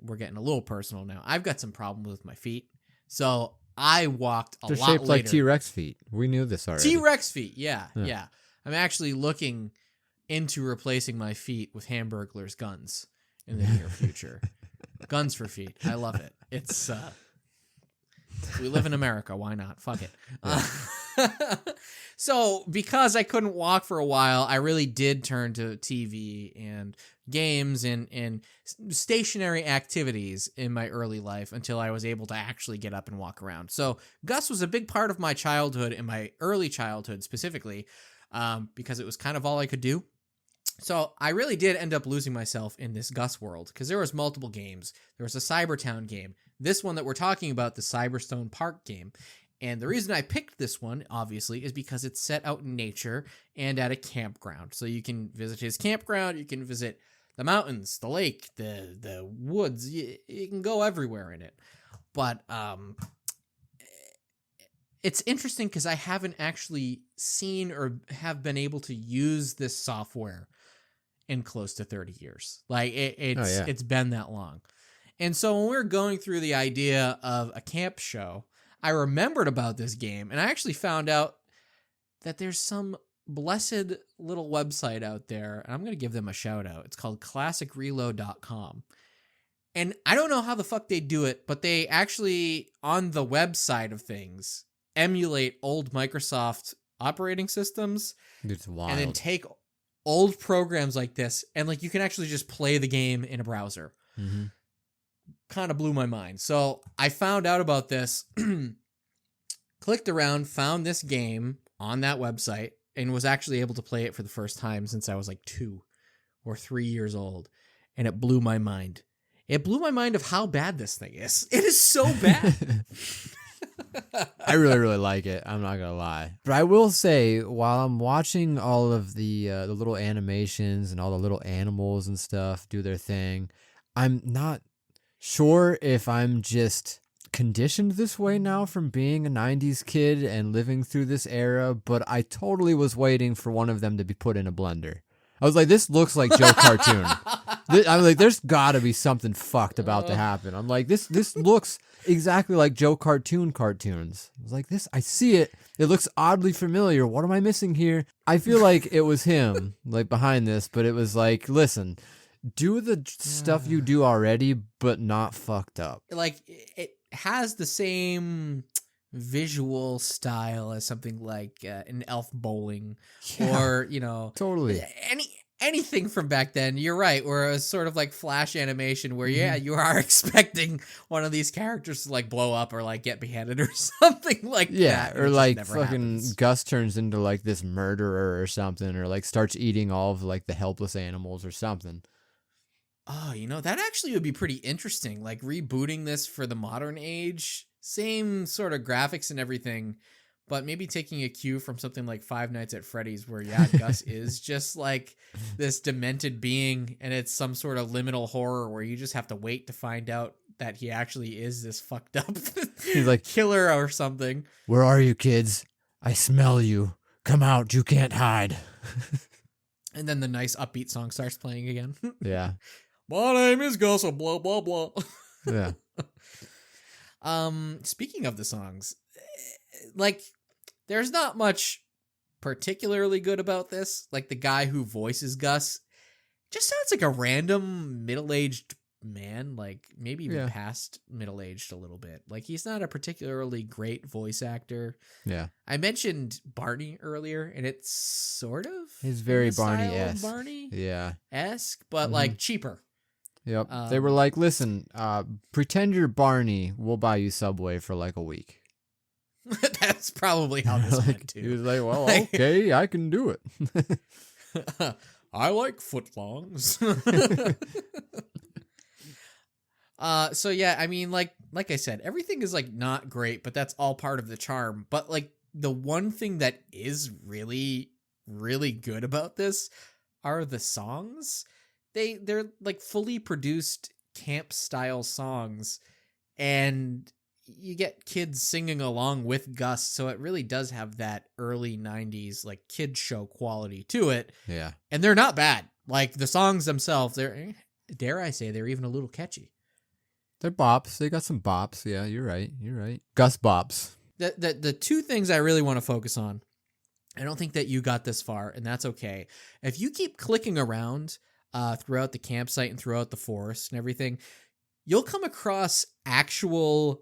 we're getting a little personal now. I've got some problems with my feet. So I walked a lot later. They're shaped like T-Rex feet. We knew this already. T-Rex feet, yeah. I'm actually looking into replacing my feet with Hamburglar's guns in the near future. Guns for feet. I love it. It's we live in America. Why not? Fuck it. So because I couldn't walk for a while, I really did turn to TV and games and stationary activities in my early life until I was able to actually get up and walk around. So Gus was a big part of my childhood, and my early childhood specifically, because it was kind of all I could do. So I really did end up losing myself in this Gus world, because there was multiple games. There was a Cybertown game. This one that we're talking about, the Cyberstone Park game. And the reason I picked this one, obviously, is because it's set out in nature and at a campground. So you can visit his campground, you can visit the mountains, the lake, the woods. You can go everywhere in it. But it's interesting because I haven't actually seen or have been able to use this software in close to 30 years. Like it's been that long. And so when we were going through the idea of a camp show, I remembered about this game, and I actually found out that there's some blessed little website out there, and I'm going to give them a shout out. It's called classicreload.com. And I don't know how the fuck they do it, but they actually, on the website of things, emulate old Microsoft operating systems. It's wild. And then take old programs like this, and like you can actually just play the game in a browser. Mm-hmm. Kind of blew my mind. So I found out about this, clicked around, found this game on that website, and was actually able to play it for the first time since I was like 2 or 3 years old. And it blew my mind. It blew my mind of how bad this thing is. It is so bad. I really, really like it. I'm not gonna lie, but I will say, while I'm watching all of the little animations and all the little animals and stuff do their thing, I'm not sure if I'm just conditioned this way now from being a 90s kid and living through this era, but I totally was waiting for one of them to be put in a blender. I was like, this looks like Joe Cartoon. I'm like, there's gotta be something fucked about to happen. I'm like, this looks exactly like Joe Cartoon cartoons. I was like, I see it. It looks oddly familiar. What am I missing here? I feel like it was him, like behind this, but it was like, listen, do the stuff you do already, but not fucked up. Like it has the same visual style as something like an Elf Bowling, or Totally. anything from back then. You're right, where it was sort of like flash animation where you are expecting one of these characters to like blow up or like get beheaded or something like that. Yeah, or It just like never fucking happens. Gus turns into like this murderer or something, or like starts eating all of like the helpless animals or something. Oh, that actually would be pretty interesting. Like rebooting this for the modern age, same sort of graphics and everything, but maybe taking a cue from something like Five Nights at Freddy's, where Gus is just like this demented being, and it's some sort of liminal horror where you just have to wait to find out that he actually is this fucked up He's like, killer or something. "Where are you, kids? I smell you. Come out, you can't hide." And then the nice upbeat song starts playing again. Yeah. My name is Gus, blah, blah, blah. Yeah. Speaking of the songs, like, there's not much particularly good about this. Like, the guy who voices Gus just sounds like a random middle-aged man, like maybe even past middle-aged a little bit. Like, he's not a particularly great voice actor. Yeah. I mentioned Barney earlier, and it's sort of He's very in the style of Barney-esque. Barney-esque, but like cheaper. Yep. They were like, "Listen, pretend you're Barney. We'll buy you Subway for like a week." That's probably how this went too. He was like, "Well, okay, I can do it." I like footlongs. So yeah, I mean, like I said, everything is like not great, but that's all part of the charm. But like the one thing that is really, really good about this are the songs. They're like fully produced camp style songs, and you get kids singing along with Gus, so it really does have that early 90s like kid show quality to it. Yeah. And they're not bad. Like the songs themselves, they're, dare I say, they're even a little catchy. They're bops. They got some bops. Yeah, you're right. Gus bops. The two things I really want to focus on, I don't think that you got this far, and that's okay. If you keep clicking around throughout the campsite and throughout the forest and everything, you'll come across actual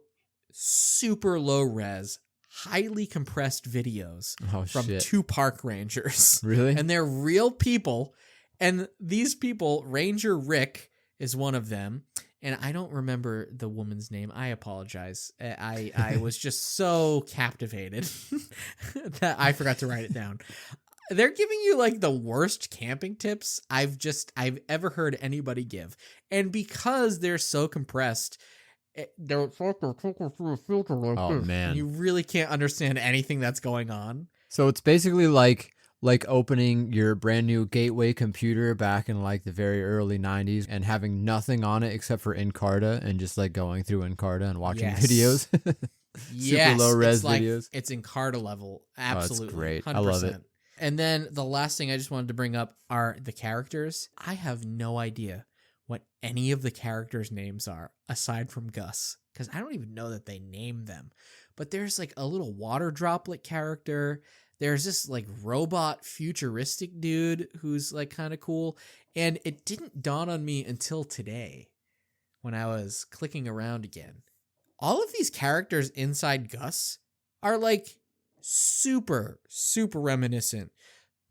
super low res, highly compressed videos from two park rangers. Really? And they're real people. And these people, Ranger Rick is one of them. And I don't remember the woman's name. I apologize. I was just so captivated that I forgot to write it down. They're giving you like the worst camping tips I've ever heard anybody give. And because they're so compressed, they're through a filter like Oh, this. man. You really can't understand anything that's going on. So it's basically like opening your brand new gateway computer back in like the very early 90s and having nothing on it except for Encarta and just like going through Encarta and watching videos. Super low res videos. It's Encarta level. Absolutely. Oh, it's great. 100%. I love it. And then the last thing I just wanted to bring up are the characters. I have no idea what any of the characters' names are aside from Gus, because I don't even know that they name them. But there's like a little water droplet character. There's this like robot futuristic dude who's like kind of cool. And it didn't dawn on me until today when I was clicking around again. All of these characters inside Gus are like super, super reminiscent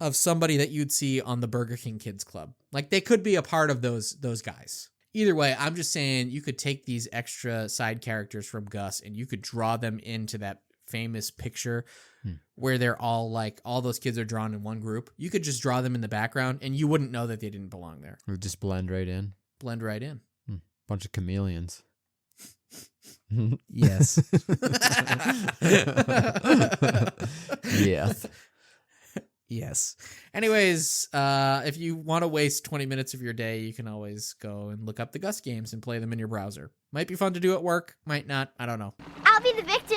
of somebody that you'd see on the Burger King Kids Club. Like they could be a part of those guys. Either way, I'm just saying you could take these extra side characters from Gus and you could draw them into that famous picture where they're all like, all those kids are drawn in one group. You could just draw them in the background and you wouldn't know that they didn't belong there. Or just blend right in. Blend right in. Bunch of chameleons. Yes. Yes. Yes. Anyways, if you want to waste 20 minutes of your day, you can always go and look up the Gus games and play them in your browser. Might be fun to do at work, might not, I don't know. I'll be the victim.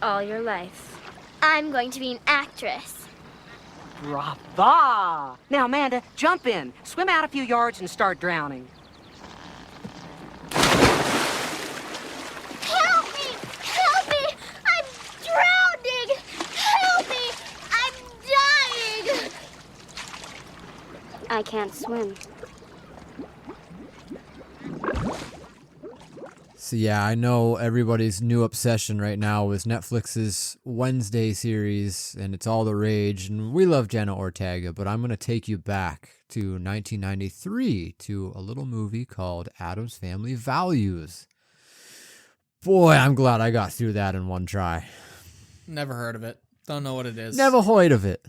All your life. I'm going to be an actress. Brava! Now, Amanda, jump in. Swim out a few yards and start drowning. Help me! Help me! I'm drowning! Help me! I'm dying! I can't swim. So yeah, I know everybody's new obsession right now is Netflix's Wednesday series, and it's all the rage, and we love Jenna Ortega, but I'm going to take you back to 1993 to a little movie called Addams Family Values. Boy, I'm glad I got through that in one try. Never heard of it. Don't know what it is. Never heard of it.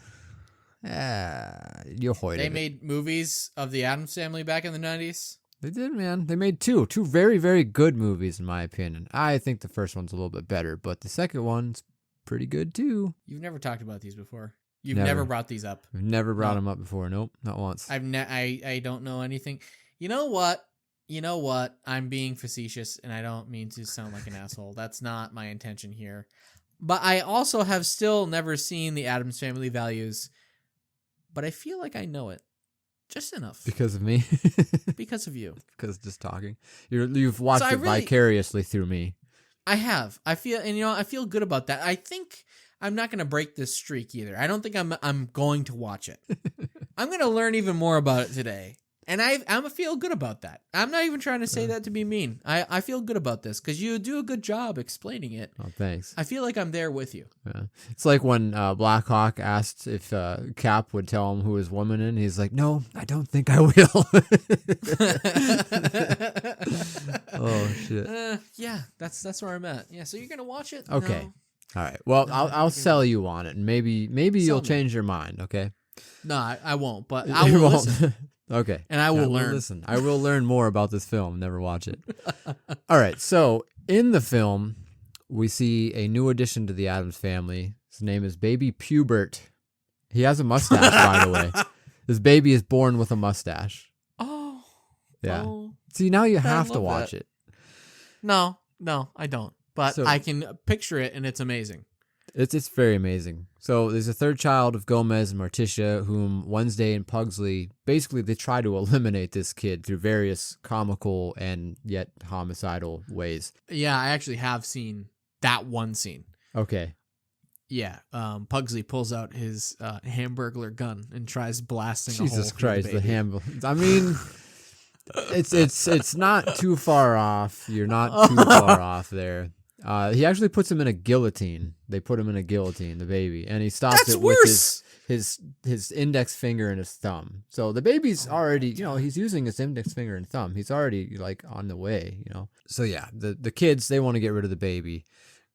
You heard of it. They made movies of the Addams Family back in the 90s? They did, man. They made two very, very good movies, in my opinion. I think the first one's a little bit better, but the second one's pretty good, too. You've never talked about these before. You've never brought these up. I've never brought them up before. Nope, not once. I don't know anything. You know what? I'm being facetious, and I don't mean to sound like an asshole. That's not my intention here. But I also have still never seen the Addams Family Values, but I feel like I know it. Just enough. Because of me? Because of you. Because just talking. You've watched it vicariously through me. I have. I feel good about that. I think I'm not going to break this streak either. I don't think I'm going to watch it. I'm going to learn even more about it today. And I feel good about that. I'm not even trying to say that to be mean. I feel good about this because you do a good job explaining it. Oh, thanks. I feel like I'm there with you. Yeah. It's like when Black Hawk asked if Cap would tell him who his woman is. He's like, no, I don't think I will. Oh, shit. Yeah, that's where I'm at. Yeah, so you're going to watch it? Okay. No. All right. Well, I'll sell you on it. And maybe you'll change your mind, okay? No, I won't, but I will listen. Okay. And I will learn. Listen, I will learn more about this film. Never watch it. All right. So in the film, we see a new addition to the Addams family. His name is Baby Pubert. He has a mustache, by the way. This baby is born with a mustache. Oh. Yeah. Oh, See, now you have to watch it. No, I don't. But So- I can picture it, and it's amazing. It's very amazing. So there's a third child of Gomez and Morticia, whom Wednesday and Pugsley, basically they try to eliminate this kid through various comical and yet homicidal ways. Yeah, I actually have seen that one scene. Okay. Yeah, Pugsley pulls out his Hamburglar gun and tries blasting a hole Jesus through Christ, the baby. I mean, it's not too far off. You're not too far off there. He actually puts him in a guillotine. They put him in a guillotine, the baby, and he stops it with his index finger and his thumb. So the baby's already, he's using his index finger and thumb. He's already like on the way, So yeah, the kids, they want to get rid of the baby.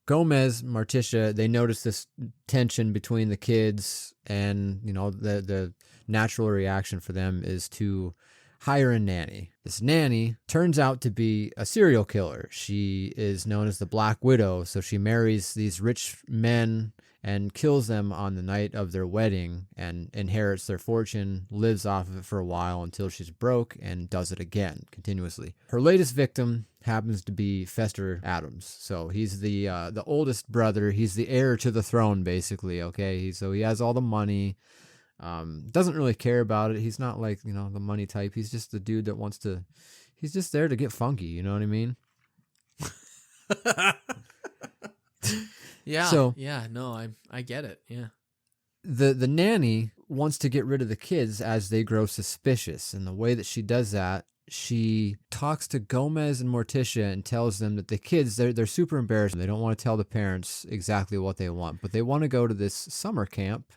Gomez, Morticia, they notice this tension between the kids, and the natural reaction for them is to hire a nanny. This nanny turns out to be a serial killer. She is known as the Black Widow, so she marries these rich men and kills them on the night of their wedding and inherits their fortune, lives off of it for a while until she's broke and does it again continuously. Her latest victim happens to be Fester Addams. So he's the oldest brother. He's the heir to the throne, basically, okay? So he has all the money. Doesn't really care about it. He's not like, the money type. He's just the dude that he's just there to get funky. You know what I mean? Yeah. So, yeah, no, I get it. Yeah. The nanny wants to get rid of the kids as they grow suspicious. And the way that she does that, she talks to Gomez and Morticia and tells them that the kids, they're super embarrassed. They don't want to tell the parents exactly what they want, but they want to go to this summer camp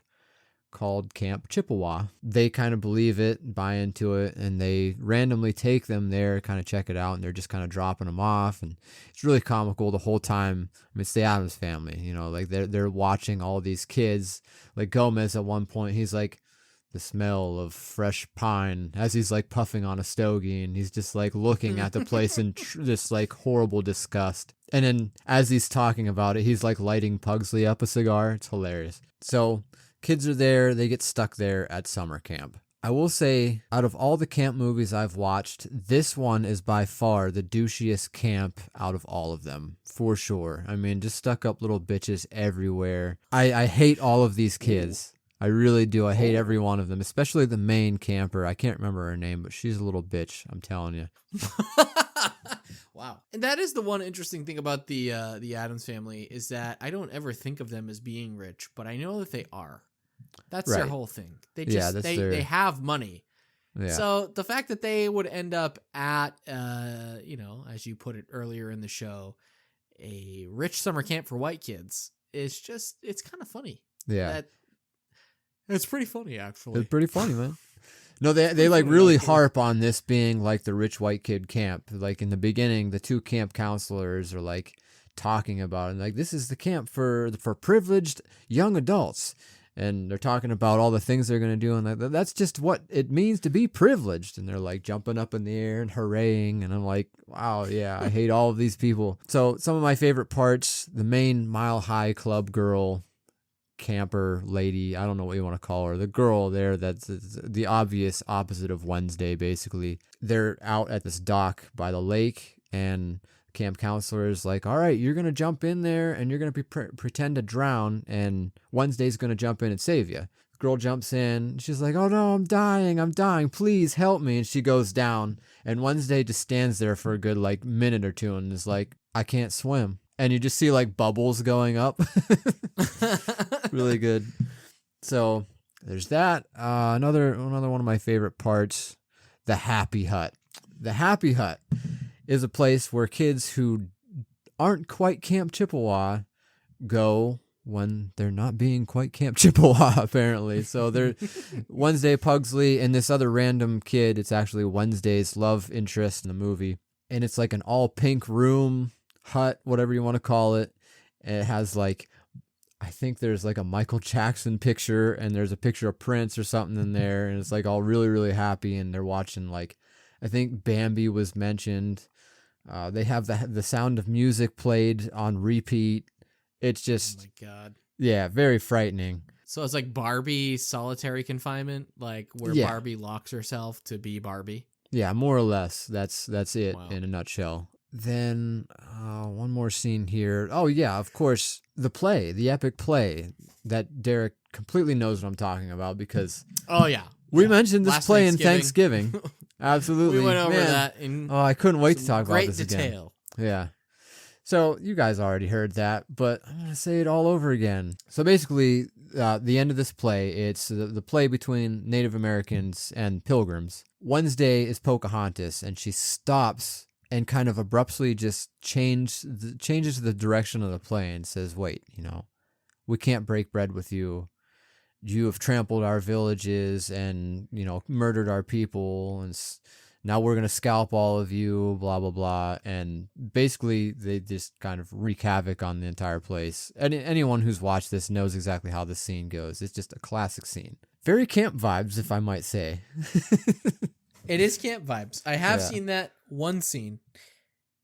called Camp Chippewa. They kind of believe it, buy into it, and they randomly take them there, kind of check it out, and they're just kind of dropping them off, and it's really comical the whole time. I mean, it's the Addams family, like they're watching all these kids. Like Gomez at one point, he's like, the smell of fresh pine, as he's like puffing on a stogie, and he's just like looking at the place in just like horrible disgust. And then as he's talking about it, he's like lighting Pugsley up a cigar. It's hilarious. So kids are there. They get stuck there at summer camp. I will say, out of all the camp movies I've watched, this one is by far the douchiest camp out of all of them, for sure. I mean, just stuck up little bitches everywhere. I hate all of these kids. I really do. I hate every one of them, especially the main camper. I can't remember her name, but she's a little bitch. I'm telling you. Wow. And that is the one interesting thing about the Addams family is that I don't ever think of them as being rich, but I know that they are. That's their Right. whole thing. They just they have money, Yeah. So the fact that they would end up at, as you put it earlier in the show, a rich summer camp for white kids is just, it's kind of funny. Yeah. It's pretty funny, actually. It's pretty funny, man. No, they like really harp on this being like the rich white kid camp. Like in the beginning, the two camp counselors are like talking about it. Like, this is the camp for privileged young adults. And they're talking about all the things they're going to do. And that's just what it means to be privileged. And they're like jumping up in the air and hooraying. And I'm like, wow, yeah, I hate all of these people. So some of my favorite parts, the main Mile High Club girl, camper lady, I don't know what you want to call her, the girl there that's the obvious opposite of Wednesday, basically. They're out at this dock by the lake, and camp counselor is like, all right, you're going to jump in there and you're going to pretend to drown, and Wednesday's going to jump in and save you. The girl jumps in. She's like, oh no, I'm dying. Please help me. And she goes down, and Wednesday just stands there for a good like minute or two and is like, I can't swim. And you just see like bubbles going up. Really good. So there's that. Another one of my favorite parts, the Happy Hut. The Happy Hut is a place where kids who aren't quite Camp Chippewa go when they're not being quite Camp Chippewa, apparently. So they're Wednesday Pugsley and this other random kid. It's actually Wednesday's love interest in the movie. And it's like an all pink room, hut, whatever you want to call it. And it has like, I think there's like a Michael Jackson picture, and there's a picture of Prince or something in there. And it's like all really, really happy. And they're watching, like, I think Bambi was mentioned. They have the Sound of Music played on repeat. It's just, oh my God. Yeah, very frightening. So it's like Barbie solitary confinement, like where Barbie locks herself to be Barbie. Yeah, more or less. That's it in a nutshell. Then one more scene here. Oh yeah, of course, the epic play that Derek completely knows what I'm talking about, because we mentioned this play in Thanksgiving. Absolutely, we went over that in I couldn't wait to talk about this detail. Again. Yeah. So you guys already heard that, but I'm going to say it all over again. So basically, the end of this play, it's the play between Native Americans and Pilgrims. Wednesday is Pocahontas, and she stops and kind of abruptly just changes the direction of the play and says, wait, we can't break bread with you. You have trampled our villages and, murdered our people, and now we're going to scalp all of you, blah, blah, blah. And basically, they just kind of wreak havoc on the entire place. And anyone who's watched this knows exactly how this scene goes. It's just a classic scene. Very camp vibes, if I might say. It is camp vibes. I have seen that one scene,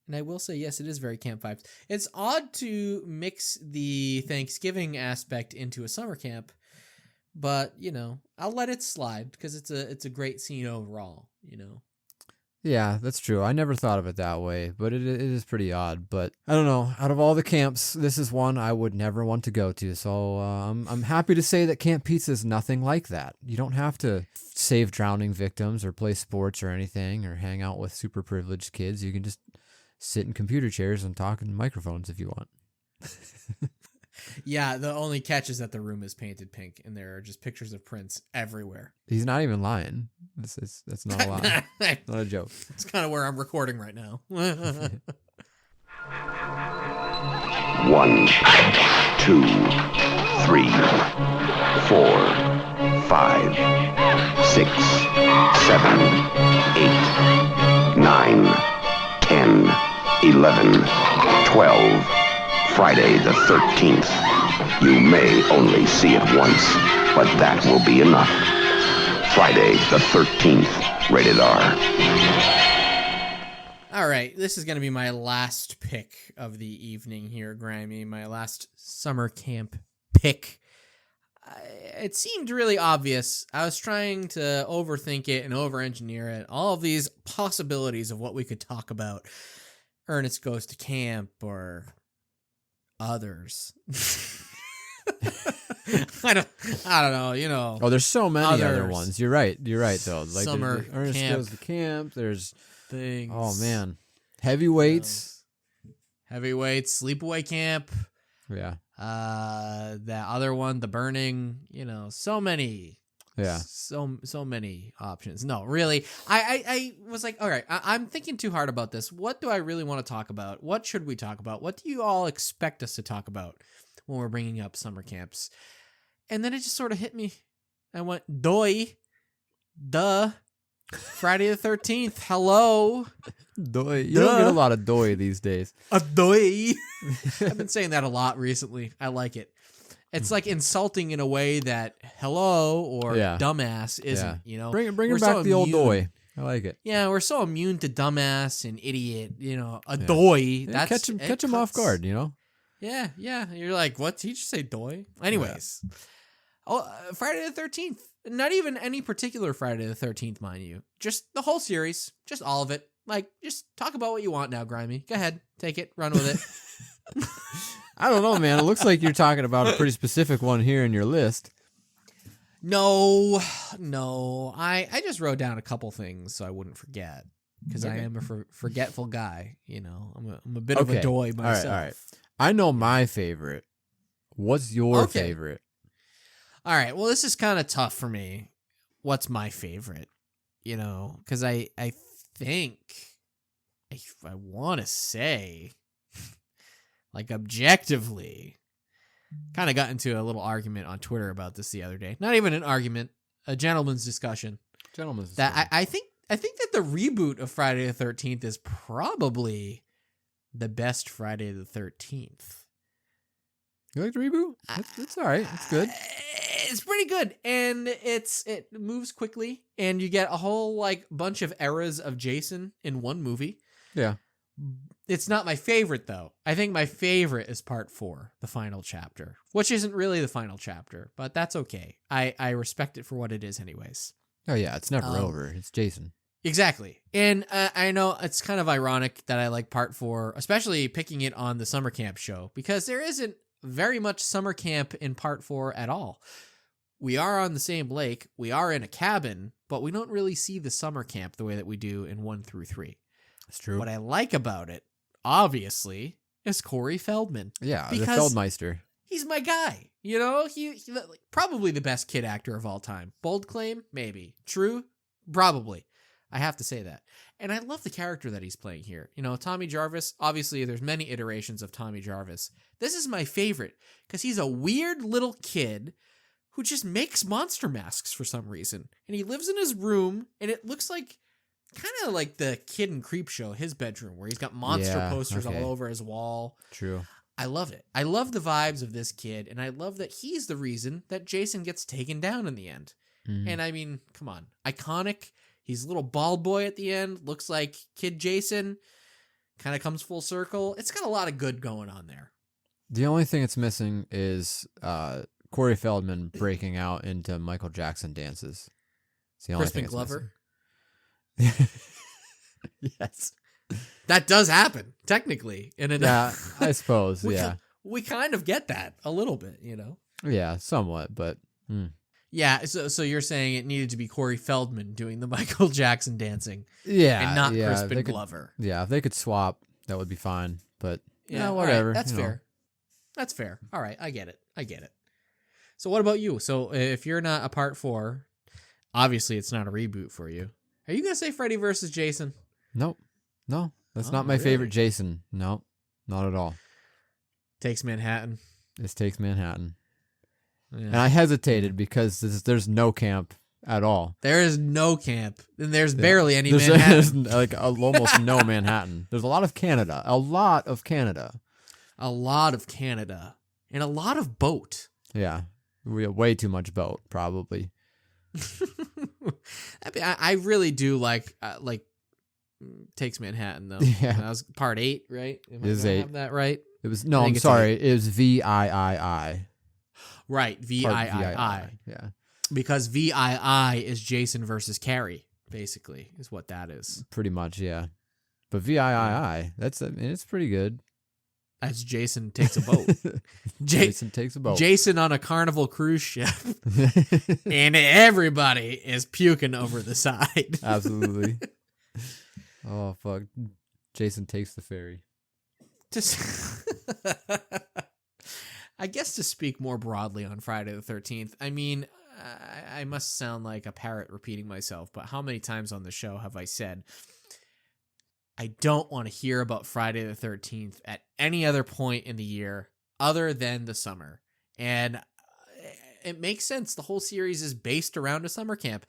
and I will say, yes, it is very camp vibes. It's odd to mix the Thanksgiving aspect into a summer camp, but, I'll let it slide because it's a great scene overall, Yeah, that's true. I never thought of it that way, but it is pretty odd. But I don't know. Out of all the camps, this is one I would never want to go to. So I'm happy to say that Camp Pizza is nothing like that. You don't have to save drowning victims or play sports or anything or hang out with super privileged kids. You can just sit in computer chairs and talk in microphones if you want. Yeah, the only catch is that the room is painted pink and there are just pictures of Prince everywhere. He's not even lying. That's not a lie. Not a joke. It's kind of where I'm recording right now. 1, 2, 3, 4, 5, 6, 7, 8, 9, 10, 11, 12. Friday the 13th. You may only see it once, but that will be enough. Friday the 13th, rated R. All right, this is going to be my last pick of the evening here, Grimey. My last summer camp pick. It seemed really obvious. I was trying to overthink it and over-engineer it. All of these possibilities of what we could talk about. Ernest Goes to Camp, or others. I don't know, Oh, there's so many other ones. You're right though. Like Summer Ernest camp. Goes to Camp. There's things. Oh man. Heavyweights. Sleepaway Camp. Yeah. That other one, The Burning, so many. Yeah. So many options. No, really. I was like, all right, I'm thinking too hard about this. What do I really want to talk about? What should we talk about? What do you all expect us to talk about when we're bringing up summer camps? And then it just sort of hit me. I went, duh. Friday the 13th. Hello. Doy. You don't get a lot of doy these days. A doy. I've been saying that a lot recently. I like it. It's like insulting in a way that hello or dumbass isn't, you know. Bring We're back so the old immune. doy. I like it. Yeah, we're so immune to dumbass and idiot, you know, a doy. That's catch him off guard, you know. Yeah. You're like, what? Did you just say doy? Anyways. Friday the 13th. Not even any particular Friday the 13th, mind you. Just the whole series. Just all of it. Like, just talk about what you want now, Grimey. Go ahead. Take it. Run with it. I don't know, man. It looks like you're talking about a pretty specific one here in your list. No. I just wrote down a couple things so I wouldn't forget. Because I am a forgetful guy. You know, I'm a bit of a doy myself. All right. I know my favorite. What's your favorite? All right. Well, this is kind of tough for me. What's my favorite? You know, because I think, if I want to say, like objectively, kind of got into a little argument on Twitter about this the other day. Not even an argument, a gentleman's discussion. That I think that the reboot of Friday the 13th is probably the best Friday the 13th. You like the reboot? It's all right. It's good. It's pretty good, and it moves quickly, and you get a whole like bunch of eras of Jason in one movie. Yeah. It's not my favorite though. I think my favorite is part 4, the final chapter, which isn't really the final chapter, but that's okay. I respect it for what it is, anyways. Oh yeah, it's never over. It's Jason. Exactly. And I know it's kind of ironic that I like part 4, especially picking it on the summer camp show, because there isn't very much summer camp in part 4 at all. We are on the same lake, we are in a cabin, but we don't really see the summer camp the way that we do in 1 through 3. That's true. What I like about it, obviously, is Corey Feldman. Yeah, the Feldmeister. He's my guy. You know, he probably the best kid actor of all time. Bold claim? Maybe. True? Probably. I have to say that. And I love the character that he's playing here. You know, Tommy Jarvis, obviously there's many iterations of Tommy Jarvis. This is my favorite because he's a weird little kid who just makes monster masks for some reason. And he lives in his room, and it looks like kind of like the Kid in Creepshow, his bedroom, where he's got monster posters all over his wall. True. I love it. I love the vibes of this kid, and I love that he's the reason that Jason gets taken down in the end. Mm-hmm. And I mean, come on. Iconic. He's a little bald boy at the end. Looks like Kid Jason. Kind of comes full circle. It's got a lot of good going on there. The only thing it's missing is Corey Feldman breaking out into Michael Jackson dances. It's the only Crispin thing Glover. Yes. That does happen, technically. Yeah, I suppose, We kind of get that a little bit, you know? Yeah, somewhat, but... Yeah, so you're saying it needed to be Corey Feldman doing the Michael Jackson dancing. Yeah. And not yeah, Crispin Glover. Yeah, if they could swap, that would be fine. But, yeah, whatever. Right, that's fair. That's fair. All right, I get it. So what about you? So if you're not a part 4, obviously it's not a reboot for you. Are you going to say Freddy versus Jason? Nope. No, that's not my favorite Jason. No, not at all. Takes Manhattan. This takes Manhattan. Yeah. And I hesitated because there's no camp at all. There is no camp. And there's barely any Manhattan. There's like almost no Manhattan. There's a lot of Canada. And a lot of boat. Yeah. We have way too much boat, probably. I really do like Takes Manhattan though. Yeah. That was part 8, right? Am I It was gonna 8. have that right? It was I'm sorry. It was VIII. Right, VIII. Yeah. Because VII is Jason versus Carrie, basically, is what that is. Pretty much, yeah. But VIII, it's pretty good. That's Jason takes a boat. Jason takes a boat. Jason on a Carnival cruise ship. And everybody is puking over the side. Absolutely. Oh, fuck. Jason takes the ferry. I guess to speak more broadly on Friday the 13th, I mean, I must sound like a parrot repeating myself, but how many times on the show have I said, I don't want to hear about Friday the 13th at any other point in the year other than the summer. And it makes sense. The whole series is based around a summer camp.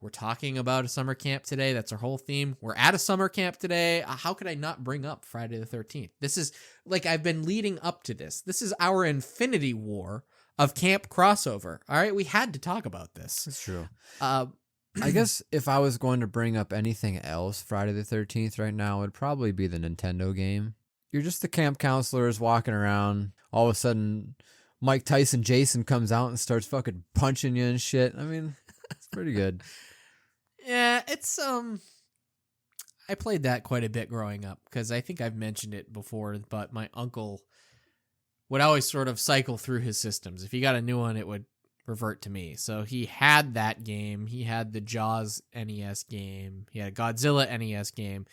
We're talking about a summer camp today. That's our whole theme. We're at a summer camp today. How could I not bring up Friday the 13th? This is like, I've been leading up to this. This is our Infinity War of camp crossover. All right. We had to talk about this. That's true. I guess if I was going to bring up anything else Friday the 13th right now, it would probably be the Nintendo game. You're just the camp counselors walking around. All of a sudden, Mike Tyson Jason comes out and starts fucking punching you and shit. I mean, it's pretty good. Yeah, it's I played that quite a bit growing up because I think I've mentioned it before, but my uncle would always sort of cycle through his systems. If he got a new one, it would revert to me. So he had that game. He had the Jaws NES game. He had a Godzilla NES game.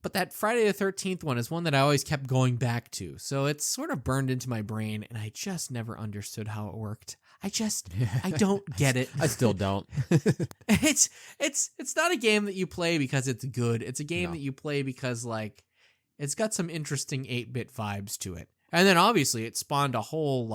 But that Friday the 13th one is one that I always kept going back to. So it's sort of burned into my brain, and I just never understood how it worked. I don't get it. I still don't. It's not a game that you play because it's good. It's a game that you play because, like, it's got some interesting 8-bit vibes to it. And then obviously it spawned a whole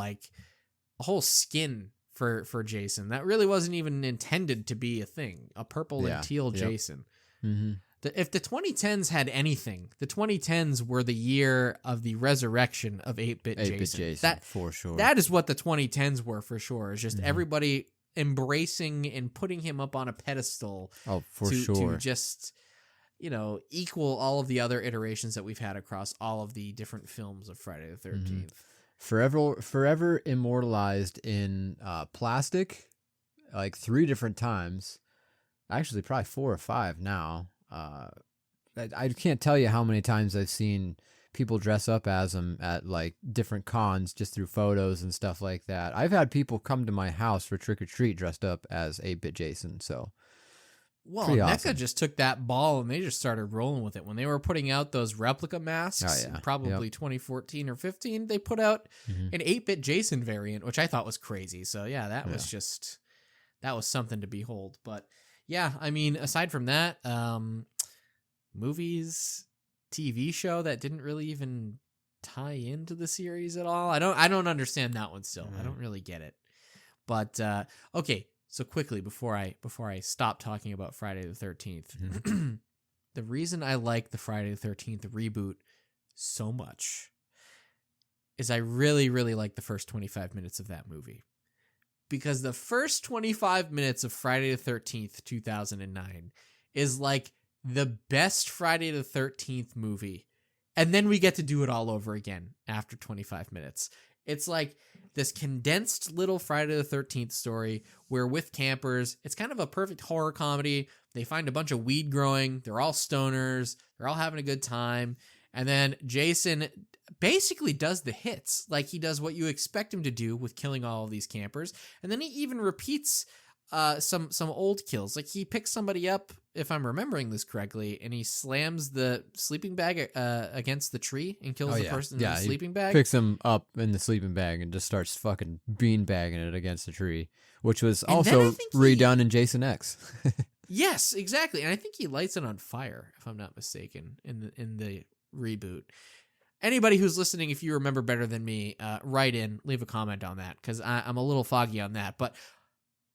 skin for Jason that really wasn't even intended to be a thing. A purple and teal Jason. Mm-hmm. If the 2010s had anything, the 2010s were the year of the resurrection of 8-bit Jason. That, for sure. That is what the 2010s were for sure. It's just everybody embracing and putting him up on a pedestal. Oh, for sure. To just, equal all of the other iterations that we've had across all of the different films of Friday the 13th. Forever immortalized in plastic, like 3 different times. Actually, probably 4 or 5 now. I can't tell you how many times I've seen people dress up as him at like different cons just through photos and stuff like that. I've had people come to my house for trick or treat dressed up as 8-bit Jason. So, well, NECA just took that ball and they just started rolling with it. When they were putting out those replica masks, probably 2014 or 15, they put out an 8-bit Jason variant, which I thought was crazy. So yeah, that was something to behold. But yeah, I mean, aside from that, movies, TV show that didn't really even tie into the series at all. I don't understand that one still. I don't really get it. But okay, so quickly before I stop talking about Friday the 13th, the reason I like the Friday the 13th reboot so much is I really, really like the first 25 minutes of that movie. Because the first 25 minutes of Friday the 13th, 2009 is like the best Friday the 13th movie. And then we get to do it all over again after 25 minutes. It's like this condensed little Friday the 13th story where with campers, it's kind of a perfect horror comedy. They find a bunch of weed growing. They're all stoners. They're all having a good time. And then Jason basically does the hits. Like he does what you expect him to do with killing all of these campers. And then he even repeats some old kills. Like he picks somebody up, if I'm remembering this correctly, and he slams the sleeping bag against the tree and kills the person in the sleeping bag. Picks him up in the sleeping bag and just starts fucking beanbagging it against the tree, which was also redone in Jason X. Yes, exactly. And I think he lights it on fire, if I'm not mistaken, in the reboot. Anybody who's listening, if you remember better than me, write in, leave a comment on that, because I'm a little foggy on that. But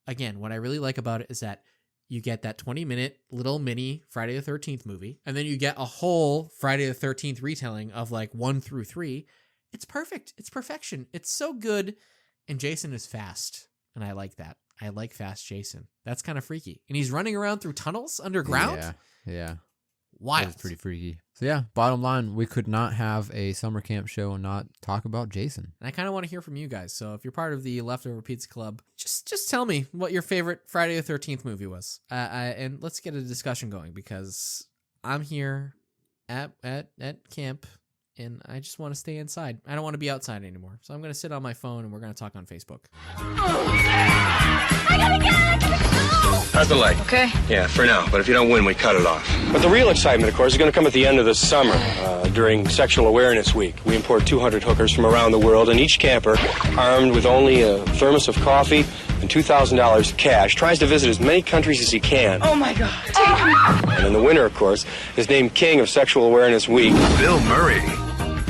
again, what I really like about it is that you get that 20-minute little mini Friday the 13th movie, and then you get a whole Friday the 13th retelling of like 1 through 3. It's perfect. It's perfection. It's so good. And Jason is fast, and I like that. I like fast Jason. That's kind of freaky. And he's running around through tunnels underground? Yeah. Wild. That's pretty freaky. So yeah, bottom line, we could not have a summer camp show and not talk about Jason. And I kind of want to hear from you guys. So if you're part of the Leftover Pizza Club, just tell me what your favorite Friday the 13th movie was. And let's get a discussion going, because I'm here at camp and I just want to stay inside. I don't want to be outside anymore. So I'm going to sit on my phone and we're going to talk on Facebook. I gotta get! Start the leg. Okay. Yeah, for now. But if you don't win, we cut it off. But the real excitement, of course, is going to come at the end of the summer, during Sexual Awareness Week. We import 200 hookers from around the world, and each camper, armed with only a thermos of coffee and $2,000 cash, tries to visit as many countries as he can. Oh my God. Take me. And then the winner, of course, is named King of Sexual Awareness Week. Bill Murray.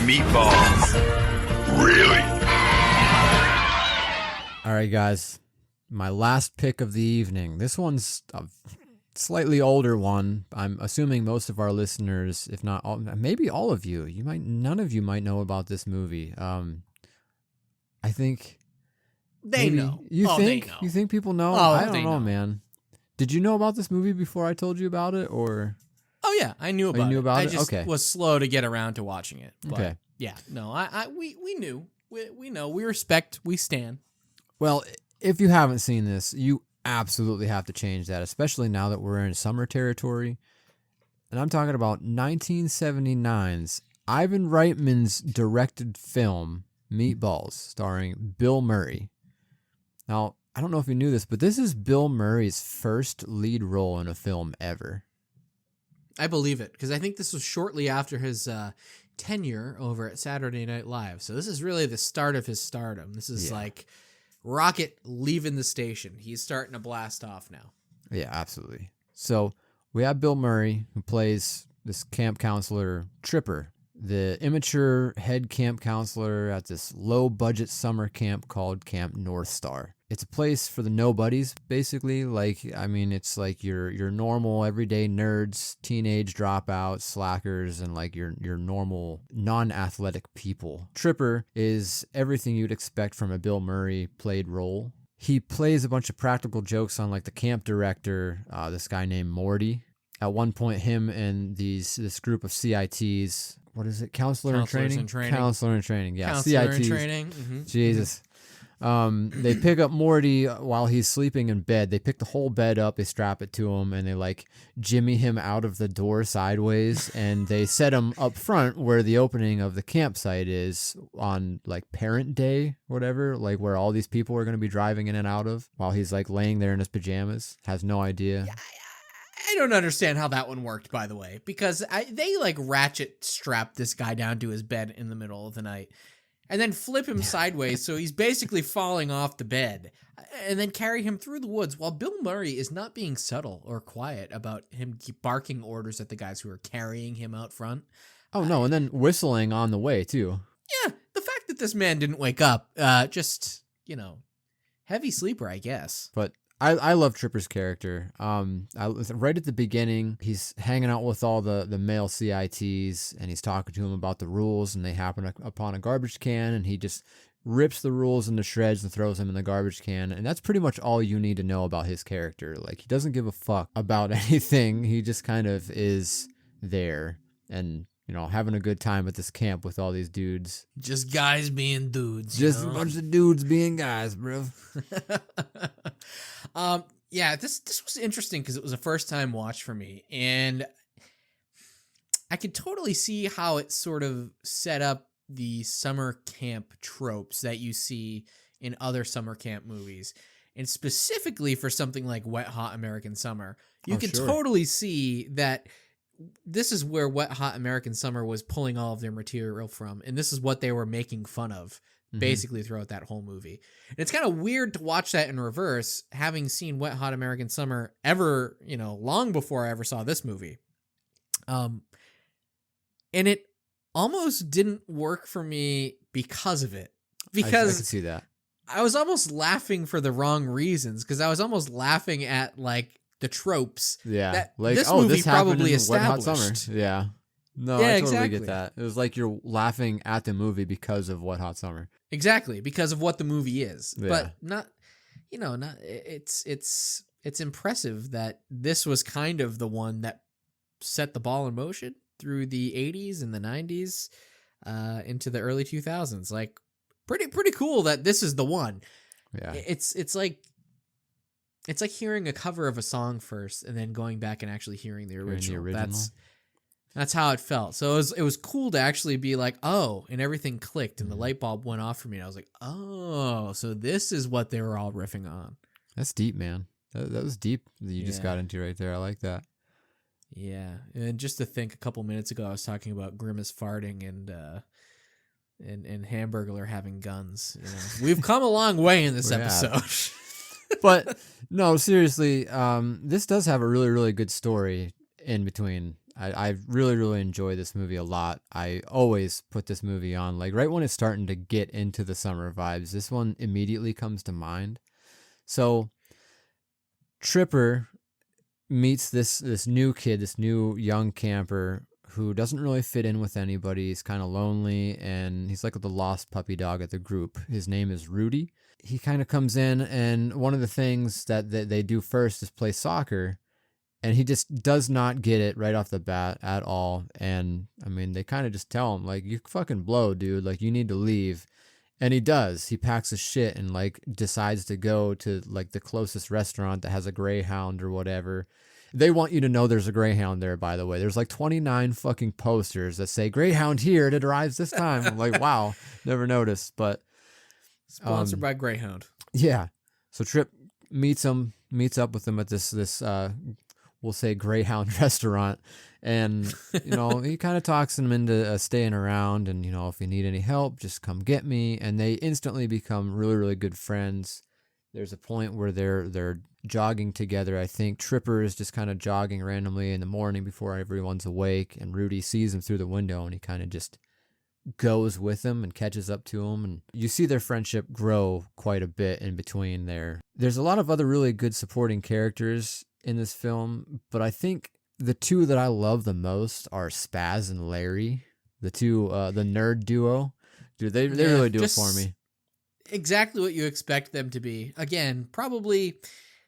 Meatballs. Really? All right, guys. My last pick of the evening. This one's a slightly older one. I'm assuming most of our listeners, if not all, maybe all of you, none of you might know about this movie. I think They know. You Oh, think? they know. You think people know? Oh, I they don't know, know. man. Did you know about this movie before I told you about it, or? Oh yeah, I knew about you knew it. about I it? just Okay. was slow to get around to watching it. But Okay. Yeah. No, we knew. We know. We respect. We stand. Well, if you haven't seen this, you absolutely have to change that, especially now that we're in summer territory. And I'm talking about 1979's Ivan Reitman's directed film, Meatballs, starring Bill Murray. Now, I don't know if you knew this, but this is Bill Murray's first lead role in a film ever. I believe it because I think this was shortly after his tenure over at Saturday Night Live. So this is really the start of his stardom. This is like Rocket leaving the station. He's starting to blast off now. Yeah, absolutely. So we have Bill Murray, who plays this camp counselor, Tripper, the immature head camp counselor at this low-budget summer camp called Camp North Star. It's a place for the nobodies, basically. It's like your normal everyday nerds, teenage dropouts, slackers, and like your normal non-athletic people. Tripper is everything you'd expect from a Bill Murray played role. He plays a bunch of practical jokes on like the camp director, this guy named Morty. At one point, him and this group of CITs, what is it? Counselor in training? Counselor in training, yeah. Counselor CITs. in training. Mm-hmm. Jesus. They pick up Morty while he's sleeping in bed. They pick the whole bed up, they strap it to him, and they like jimmy him out of the door sideways, and they set him up front where the opening of the campsite is on like Parent Day, whatever, like where all these people are going to be driving in and out of while he's like laying there in his pajamas. Has no idea. Yeah, I don't understand how that one worked, by the way, because they like ratchet strap this guy down to his bed in the middle of the night and then flip him sideways so he's basically falling off the bed and then carry him through the woods while Bill Murray is not being subtle or quiet about him barking orders at the guys who are carrying him out front. Oh, no, and then whistling on the way, too. Yeah, the fact that this man didn't wake up, heavy sleeper, I guess. But I love Tripper's character. Right at the beginning, he's hanging out with all the male CITs, and he's talking to them about the rules, and they happen upon a garbage can, and he just rips the rules into shreds and throws them in the garbage can, and that's pretty much all you need to know about his character. Like, he doesn't give a fuck about anything. He just kind of is there, and having a good time at this camp with all these dudes. Just guys being dudes. Just a bunch of dudes being guys, bro. This was interesting because it was a first time watch for me, and I could totally see how it sort of set up the summer camp tropes that you see in other summer camp movies, and specifically for something like Wet Hot American Summer. You can totally see that this is where Wet Hot American Summer was pulling all of their material from, and this is what they were making fun of basically throughout that whole movie. And it's kind of weird to watch that in reverse, having seen Wet Hot American Summer ever, long before I ever saw this movie. And it almost didn't work for me because of it. Because I can see that. I was almost laughing for the wrong reasons, because I was almost laughing at like the tropes. Yeah, that like this movie this probably in established. Wet Hot Summer. Yeah. No, Yeah, I totally exactly. get that. It was like you're laughing at the movie because of Wet Hot Summer. Exactly, because of what the movie is. Yeah. But not it's impressive that this was kind of the one that set the ball in motion through the 80s and the 90s into the early 2000s. Like pretty cool that this is the one. Yeah. It's like hearing a cover of a song first and then going back and actually hearing the original. That's how it felt. So it was cool to actually be like, oh, and everything clicked and the light bulb went off for me. And I was like, oh, so this is what they were all riffing on. That's deep, man. That was deep that you just got into right there. I like that. Yeah, and just to think, a couple minutes ago I was talking about Grimace farting and Hamburglar having guns. You know, we've come a long way in this episode. But no, seriously, this does have a really, really good story in between. I really, really enjoy this movie a lot. I always put this movie on, like right when it's starting to get into the summer vibes. This one immediately comes to mind. So Tripper meets this new kid, this new young camper who doesn't really fit in with anybody. He's kind of lonely, and he's like the lost puppy dog at the group. His name is Rudy. He kind of comes in, and one of the things that they do first is play soccer. And he just does not get it right off the bat at all. And, I mean, they kind of just tell him, like, you fucking blow, dude. Like, you need to leave. And he does. He packs his shit and, like, decides to go to, like, the closest restaurant that has a Greyhound or whatever. They want you to know there's a Greyhound there, by the way. There's, like, 29 fucking posters that say, Greyhound here, it arrives this time. I'm like, wow, never noticed. But Sponsored by Greyhound. yeah. So Trip meets up with him at this we'll say Greyhound restaurant, and he kind of talks him into staying around, and if you need any help, just come get me. And they instantly become really, really good friends. There's a point where they're jogging together. I think Tripper is just kind of jogging randomly in the morning before everyone's awake, and Rudy sees him through the window, and he kind of just goes with him and catches up to him, and you see their friendship grow quite a bit in between there. There's a lot of other really good supporting characters in this film, but I think the two that I love the most are Spaz and Larry, the two, the nerd duo. Dude, they really do it for me. Exactly what you expect them to be. Again, probably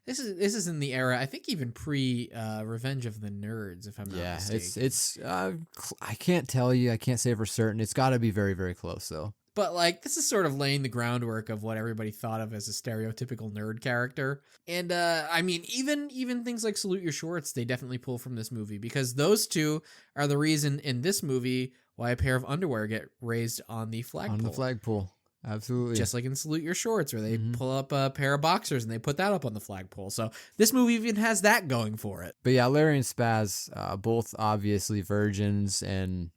this is in the era, I think even pre Revenge of the Nerds, if I'm not mistaken. It's I can't tell you, I can't say for certain. It's got to be very, very close though. But like, this is sort of laying the groundwork of what everybody thought of as a stereotypical nerd character. And I mean, even things like Salute Your Shorts, they definitely pull from this movie, because those two are the reason in this movie why a pair of underwear get raised on the flagpole. On the flagpole. Absolutely. Just like in Salute Your Shorts, where they pull up a pair of boxers and they put that up on the flagpole. So this movie even has that going for it. But yeah, Larry and Spaz, both obviously virgins, and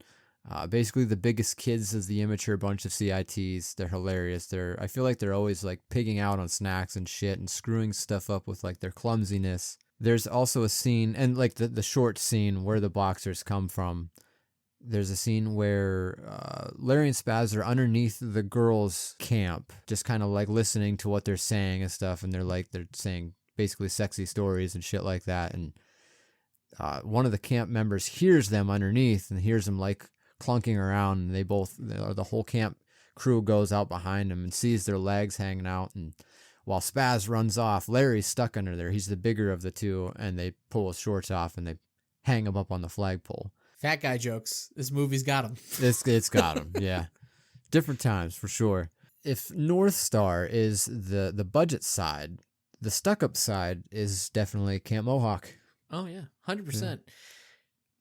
basically the biggest kids as the immature bunch of CITs. They're hilarious. I feel like they're always like pigging out on snacks and shit and screwing stuff up with like their clumsiness. There's also a scene, and like the short scene where the boxers come from. There's a scene where Larry and Spaz are underneath the girls' camp, just kind of like listening to what they're saying and stuff. And they're saying basically sexy stories and shit like that. And one of the camp members hears them underneath and hears them like clunking around, and the whole camp crew goes out behind them and sees their legs hanging out. And while Spaz runs off, Larry's stuck under there. He's the bigger of the two, and they pull his shorts off and they hang him up on the flagpole. Fat guy jokes. This movie's got him. It's got him, yeah. Different times, for sure. If North Star is the budget side, the stuck-up side is definitely Camp Mohawk. Oh, yeah, 100%.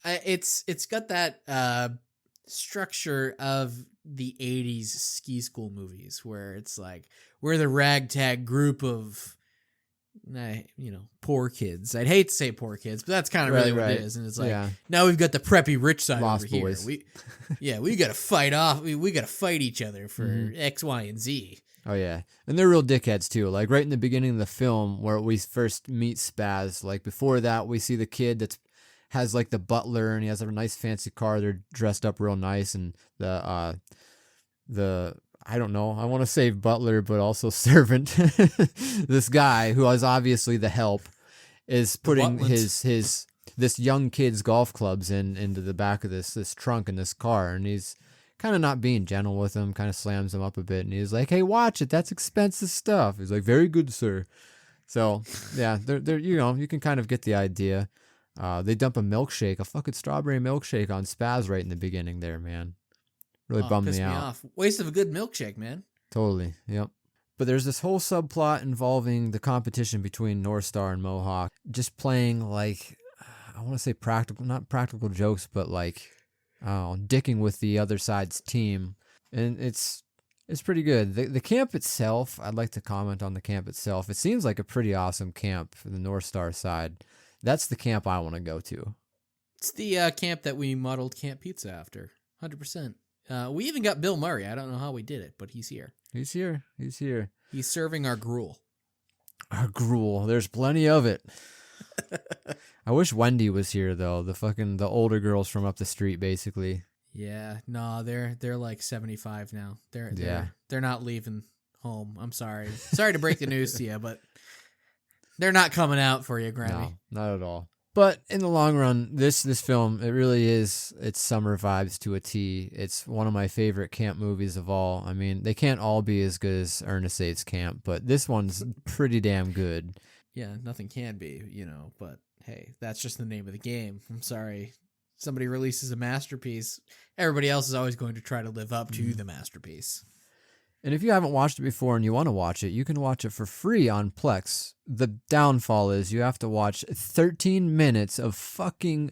Yeah. It's got that structure of the 80s ski school movies, where it's like, we're the ragtag group of poor kids. I'd hate to say poor kids, but that's kind of really what it is. And it's like, now we've got the preppy rich side Lost over boys. here. We got to fight off. We got to fight each other for X, Y, and Z. Oh, yeah. And they're real dickheads, too. Like, right in the beginning of the film, where we first meet Spaz, like, before that, we see the kid has, like, the butler, and he has a nice fancy car. They're dressed up real nice, and the I don't know, I want to say butler, but also servant. This guy, who is obviously the help, is putting this young kid's golf clubs into the back of this trunk in this car, and he's kind of not being gentle with him, kind of slams him up a bit, and he's like, "Hey, watch it, that's expensive stuff." He's like, "Very good, sir." So yeah, they're you can kind of get the idea. They dump a fucking strawberry milkshake on Spaz right in the beginning there, man. Really bummed me out. Off. Waste of a good milkshake, man. Totally, yep. But there's this whole subplot involving the competition between North Star and Mohawk, just playing like, I want to say not practical jokes, but like, dicking with the other side's team. And it's It's pretty good. The camp itself, I'd like to comment on the camp itself. It seems like a pretty awesome camp for the North Star side. That's the camp I want to go to. It's the camp that we modeled Camp Pizza after, 100%. We even got Bill Murray. I don't know how we did it, but he's here. He's here. He's here. He's serving our gruel. Our gruel. There's plenty of it. I wish Wendy was here though. The older girls from up the street, basically. Yeah, no, they're like 75 now. They're not leaving home. I'm sorry. Sorry to break the news to you, but they're not coming out for you, Grammy. No, not at all. But in the long run, this film, it really is, it's summer vibes to a T. It's one of my favorite camp movies of all. I mean, they can't all be as good as Ernest Saves Camp, but this one's pretty damn good. Yeah, nothing can be, but hey, that's just the name of the game. I'm sorry. Somebody releases a masterpiece, everybody else is always going to try to live up to the masterpiece. And if you haven't watched it before and you want to watch it, you can watch it for free on Plex. The downfall is you have to watch 13 minutes of fucking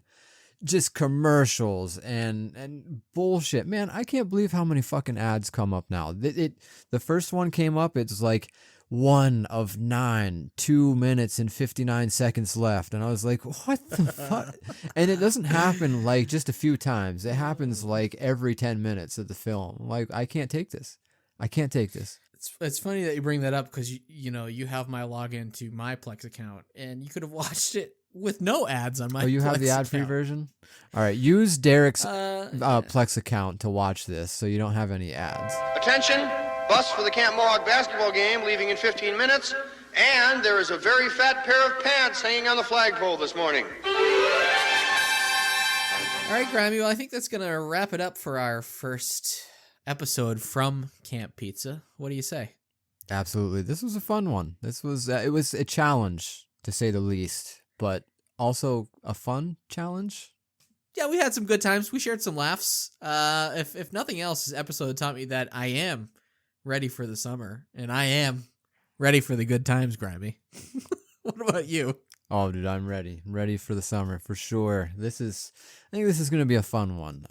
just commercials and bullshit. Man, I can't believe how many fucking ads come up now. The first one came up, it's like 1 of 9, 2 minutes and 59 seconds left. And I was like, what the fuck? And it doesn't happen like just a few times. It happens like every 10 minutes of the film. Like, I can't take this. I can't take this. It's funny that you bring that up because you have my login to my Plex account and you could have watched it with no ads on my. Oh, you Plex have the ad-free account. version? All right, use Derek's Yeah. Plex account to watch this, so you don't have any ads. Attention, bus for the Camp Mohawk basketball game leaving in 15 minutes, and there is a very fat pair of pants hanging on the flagpole this morning. All right, Grammy. Well, I think that's gonna wrap it up for our first episode from Camp Pizza. What do you say? Absolutely, this was a fun one. This was it was a challenge to say the least, but also a fun challenge. Yeah, we had some good times. We shared some laughs. If nothing else, this episode taught me that I am ready for the summer, and I am ready for the good times, Grimey. What about you? Oh, dude, I'm ready. I'm ready for the summer for sure. I think this is going to be a fun one.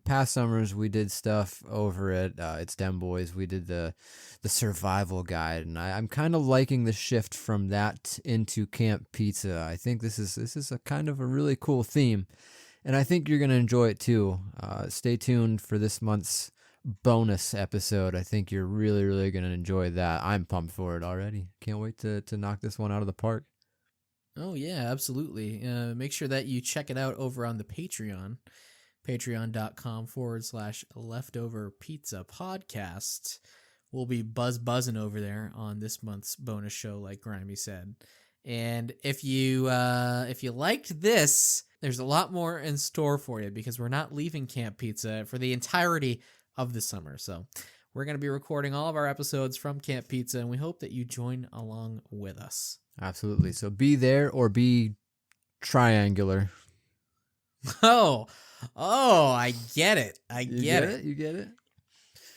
Past summers we did stuff over at It's Dem Boys. We did the survival guide, and I'm kind of liking the shift from that into Camp Pizza. I think this is a kind of a really cool theme, and I think you're going to enjoy it too. Stay tuned for this month's bonus episode. I think you're really, really going to enjoy that. I'm pumped for it already. Can't wait to knock this one out of the park. Oh, yeah, absolutely. Make sure that you check it out over on the Patreon, patreon.com/leftover pizza podcast. We'll be buzzing over there on this month's bonus show, like Grimey said. And if you liked this, there's a lot more in store for you because we're not leaving Camp Pizza for the entirety of the summer. So we're going to be recording all of our episodes from Camp Pizza, and we hope that you join along with us. Absolutely. So be there or be triangular. Oh, I get it. You get it? You get it?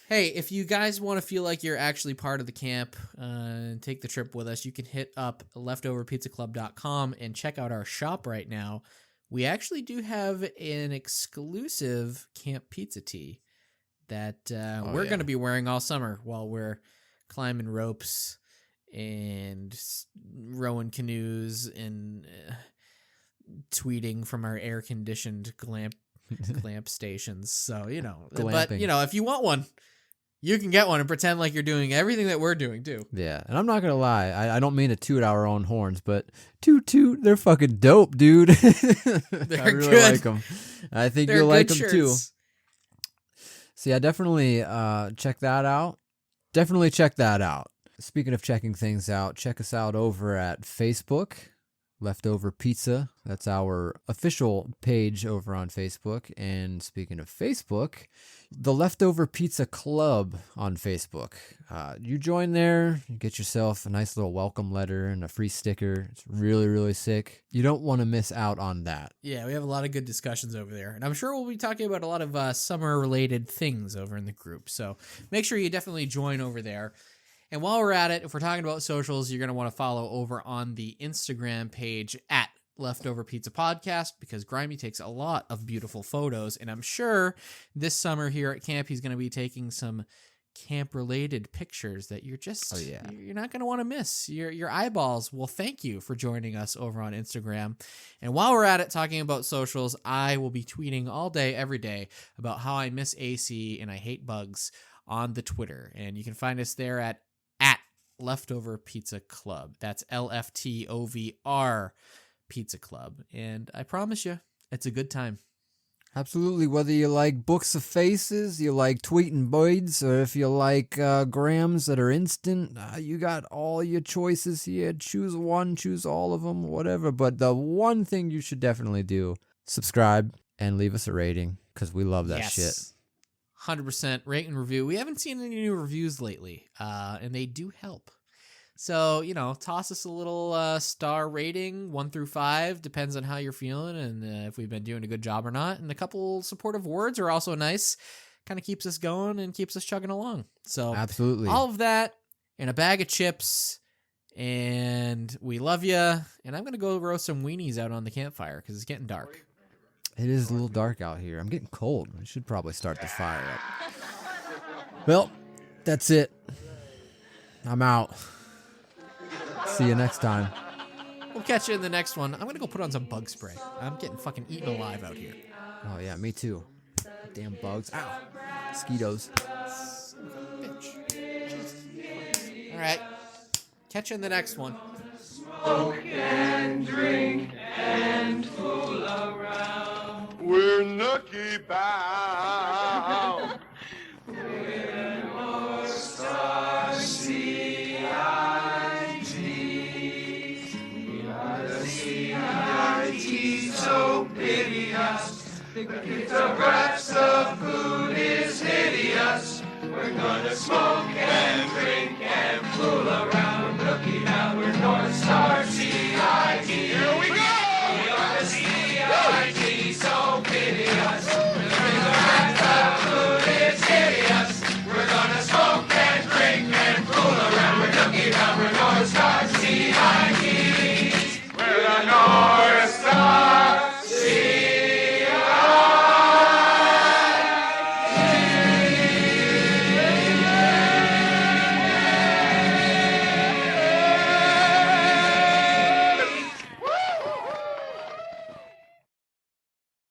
Hey, if you guys want to feel like you're actually part of the camp, take the trip with us, you can hit up leftoverpizzaclub.com and check out our shop right now. We actually do have an exclusive Camp Pizza tee that we're going to be wearing all summer while we're climbing ropes and rowing canoes and tweeting from our air-conditioned glamp stations. So, but, if you want one, you can get one and pretend like you're doing everything that we're doing, too. Yeah, and I'm not going to lie. I don't mean to toot our own horns, but toot, they're fucking dope, dude. They're I really good. like them. I think They're you'll like good them, too. shirts. So, yeah, definitely check that out. Definitely check that out. Speaking of checking things out, check us out over at Facebook, Leftover Pizza. That's our official page over on Facebook. And speaking of Facebook, the Leftover Pizza Club on Facebook. You join there, you get yourself a nice little welcome letter and a free sticker. It's really, really sick. You don't want to miss out on that. Yeah, we have a lot of good discussions over there. And I'm sure we'll be talking about a lot of summer-related things over in the group. So make sure you definitely join over there. And while we're at it, if we're talking about socials, you're going to want to follow over on the Instagram page at Leftover Pizza Podcast because Grimey takes a lot of beautiful photos. And I'm sure this summer here at camp, he's going to be taking some camp-related pictures that you're just you're not going to want to miss. Your eyeballs will thank you for joining us over on Instagram. And while we're at it talking about socials, I will be tweeting all day, every day about how I miss AC and I hate bugs on the Twitter. And you can find us there at Leftover Pizza Club. That's LFTOVR Pizza Club. And I promise you, it's a good time. Absolutely. Whether you like books of faces, you like tweeting boids, or if you like grams that are instant, you got all your choices here. Choose one, choose all of them, whatever. But the one thing you should definitely do, subscribe and leave us a rating, because we love that shit. 100% rate and review. We haven't seen any new reviews lately, and they do help. So, toss us a little star rating, 1 through 5, depends on how you're feeling and if we've been doing a good job or not. And a couple supportive words are also nice. Kind of keeps us going and keeps us chugging along. So, absolutely, all of that in a bag of chips. And we love you. And I'm going to go roast some weenies out on the campfire because it's getting dark. It is a little dark out here. I'm getting cold. I should probably start the fire up. Well, that's it. I'm out. See you next time. We'll catch you in the next one. I'm going to go put on some bug spray. I'm getting fucking eaten alive out here. Oh, yeah, me too. Damn bugs. Ow. Mosquitoes. All right. Catch you in the next one. Smoke and drink and fool around. We're Nookie bound. We're North Star CIT. We are the CIT, so pity us. The breath of food is hideous. We're gonna smoke and drink and fool around.